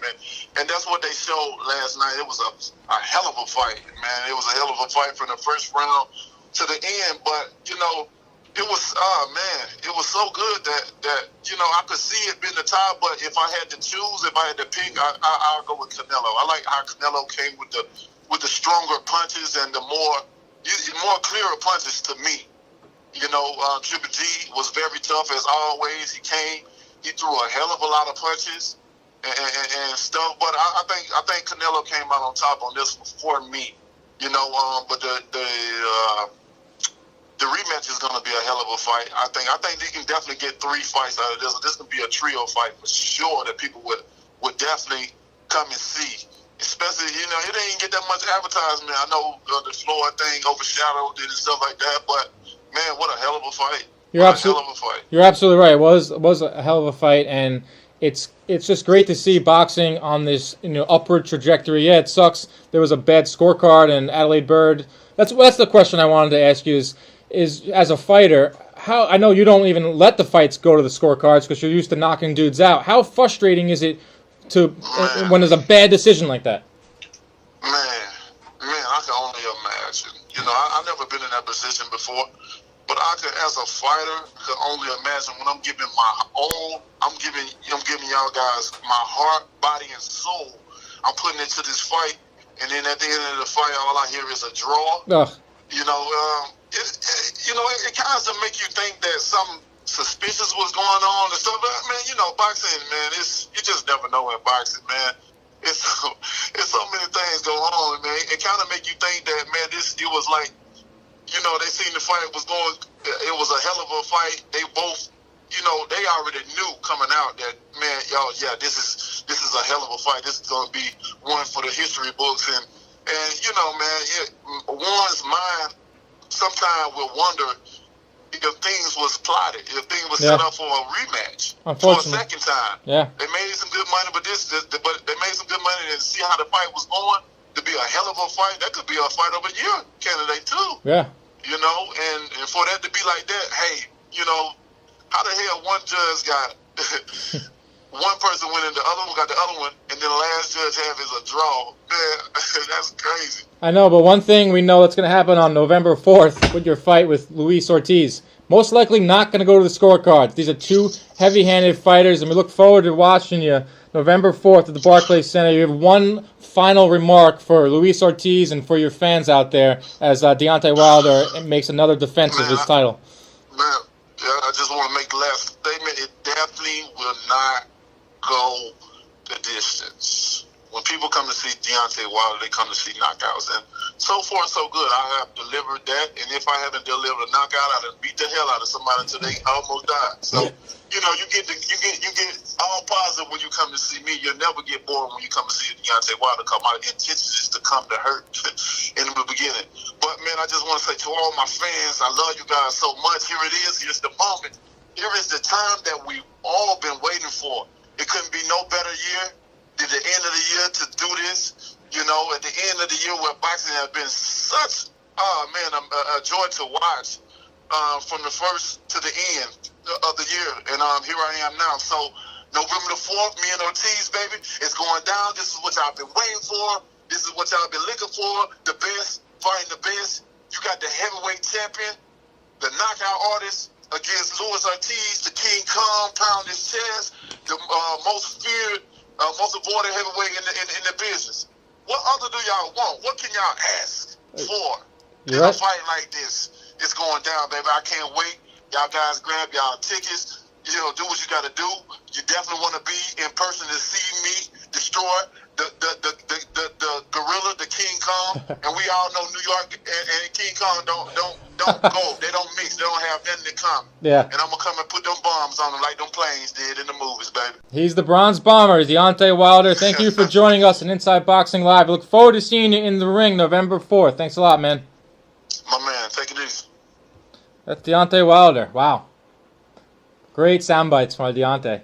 and that's what they showed last night. It was a hell of a fight, man. It was a hell of a fight from the first round to the end. But you know, it was it was so good that you know I could see it being the tie. But if I had to choose, if I had to pick, I'll go with Canelo. I like how Canelo came with the stronger punches and the more clearer punches to me. You know, Triple G was very tough as always. He threw a hell of a lot of punches and stuff, but I think Canelo came out on top on this for me, you know. But the rematch is going to be a hell of a fight. I think they can definitely get 3 fights out of this. This can be a trio fight for sure that people would definitely come and see. Especially, you know, it ain't get that much advertisement. I know the Floyd thing overshadowed it and stuff like that, but man, what a hell of a fight. You're absolutely right. It was a hell of a fight, and it's just great to see boxing on this upward trajectory. Yeah, it sucks there was a bad scorecard and Adelaide Bird. That's the question I wanted to ask you is as a fighter, how I know you don't even let the fights go to the scorecards because you're used to knocking dudes out. How frustrating is it when there's a bad decision like that? Man, I can only imagine. You know, I've never been in that position before. But I could, as a fighter, could only imagine when I'm giving my all, I'm giving y'all guys my heart, body, and soul. I'm putting it to this fight, and then at the end of the fight, all I hear is a draw. Ugh. You know, it kind of make you think that something suspicious was going on and stuff. But, man, you know, boxing, man, you just never know in boxing, man. It's so many things going on, man. It kind of make you think that, man, it was like. You know, they seen the fight was going. It was a hell of a fight. They both, you know, they already knew coming out that man, y'all, yeah, this is a hell of a fight. This is going to be one for the history books, and you know, man, one's mind sometimes will wonder if things was plotted, if things was set up for a rematch for a second time. Yeah, they made some good money, but they made some good money to see how the fight was going. To be a hell of a fight, that could be a fight of a year candidate too. Yeah. You know, and for that to be like that, hey, you know, how the hell one judge got one person winning, the other one got the other one, and then the last judge have is a draw. Man, that's crazy. I know, but one thing we know that's going to happen on November 4th with your fight with Luis Ortiz, most likely not going to go to the scorecards. These are two heavy-handed fighters, and we look forward to watching you November 4th at the Barclays Center. You have one final remark for Luis Ortiz and for your fans out there as Deontay Wilder makes another defense of his title. Man, I just want to make the last statement. It definitely will not go the distance. When people come to see Deontay Wilder, they come to see knockouts, and so far so good. I have delivered that, and if I haven't delivered a knockout, I'd have beat the hell out of somebody until they almost died. So, you know, you get all positive when you come to see me. You'll never get bored when you come to see Deontay Wilder. Because my intention is to come to hurt in the beginning. But man, I just want to say to all my fans, I love you guys so much. Here it is. Here's the moment. Here is the time that we've all been waiting for. It couldn't be no better year than the end of the year to do this. You know, at the end of the year where boxing has been such, a joy to watch from the first to the end of the year. And here I am now. So November the 4th, me and Ortiz, baby, it's going down. This is what y'all been waiting for. This is what y'all been looking for. The best, fighting the best. You got the heavyweight champion, the knockout artist, against Luis Ortiz, the King Kong, pound his chest, the most feared, most avoided heavyweight in the business. What other do y'all want? What can y'all ask for in a fight like this? It's going down, baby. I can't wait. Y'all guys grab y'all tickets. You know, do what you got to do. You definitely want to be in person to see me destroy the gorilla, the King Kong. And we all know New York and King Kong don't go. They don't mix. They don't have nothing in common. Yeah. And I'm going to come and put them bombs on them like them planes did in the movies, baby. He's the Bronze Bomber, Deontay Wilder. Thank you for joining us in Inside Boxing Live. I look forward to seeing you in the ring November 4th. Thanks a lot, man. My man, take it easy. That's Deontay Wilder. Wow. Great sound bites from Deontay.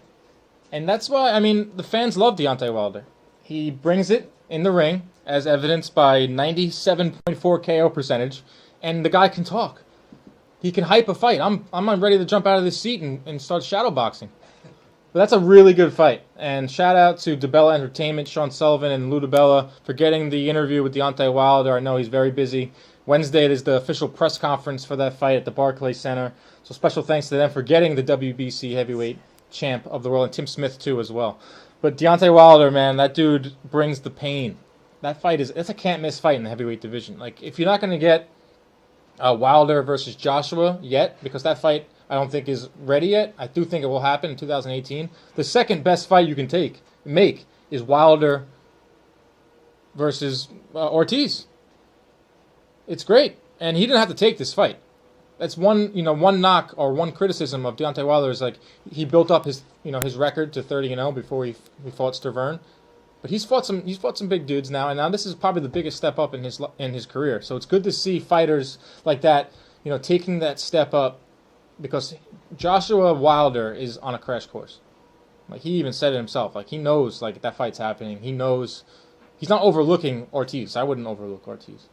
And that's why, I mean, the fans love Deontay Wilder. He brings it in the ring, as evidenced by 97.4 KO percentage, and the guy can talk. He can hype a fight. I'm ready to jump out of this seat and start shadow boxing. But that's a really good fight. And shout out to DeBella Entertainment, Sean Sullivan and Lou DeBella for getting the interview with Deontay Wilder. I know he's very busy. Wednesday, it is the official press conference for that fight at the Barclays Center. So special thanks to them for getting the WBC heavyweight champ of the world, and Tim Smith too as well. But Deontay Wilder, man, that dude brings the pain. That fight it's a can't miss fight in the heavyweight division. Like, if you're not going to get Wilder versus Joshua yet, because that fight I don't think is ready yet, I do think it will happen in 2018. The second best fight you can make is Wilder versus Ortiz. It's great, and he didn't have to take this fight. That's one knock or one criticism of Deontay Wilder is like he built up his record to 30-0 before he fought Stervern, but he's fought some big dudes now, and now this is probably the biggest step up in his career. So it's good to see fighters like that, taking that step up, because Joshua Wilder is on a crash course. Like, he even said it himself. Like, he knows like that fight's happening. He knows he's not overlooking Ortiz. I wouldn't overlook Ortiz.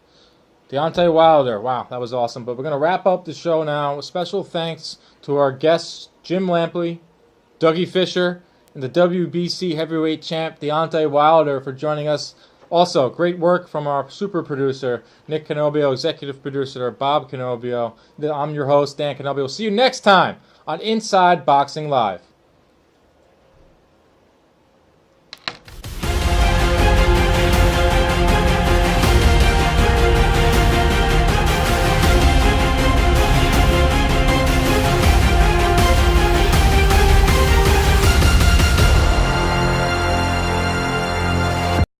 Deontay Wilder, wow, that was awesome. But we're going to wrap up the show now. A special thanks to our guests, Jim Lampley, Doug Fischer, and the WBC heavyweight champ, Deontay Wilder, for joining us. Also, great work from our super producer, Nick Canobio, executive producer, Bob Canobio. I'm your host, Dan Canobio. We'll see you next time on Inside Boxing Live.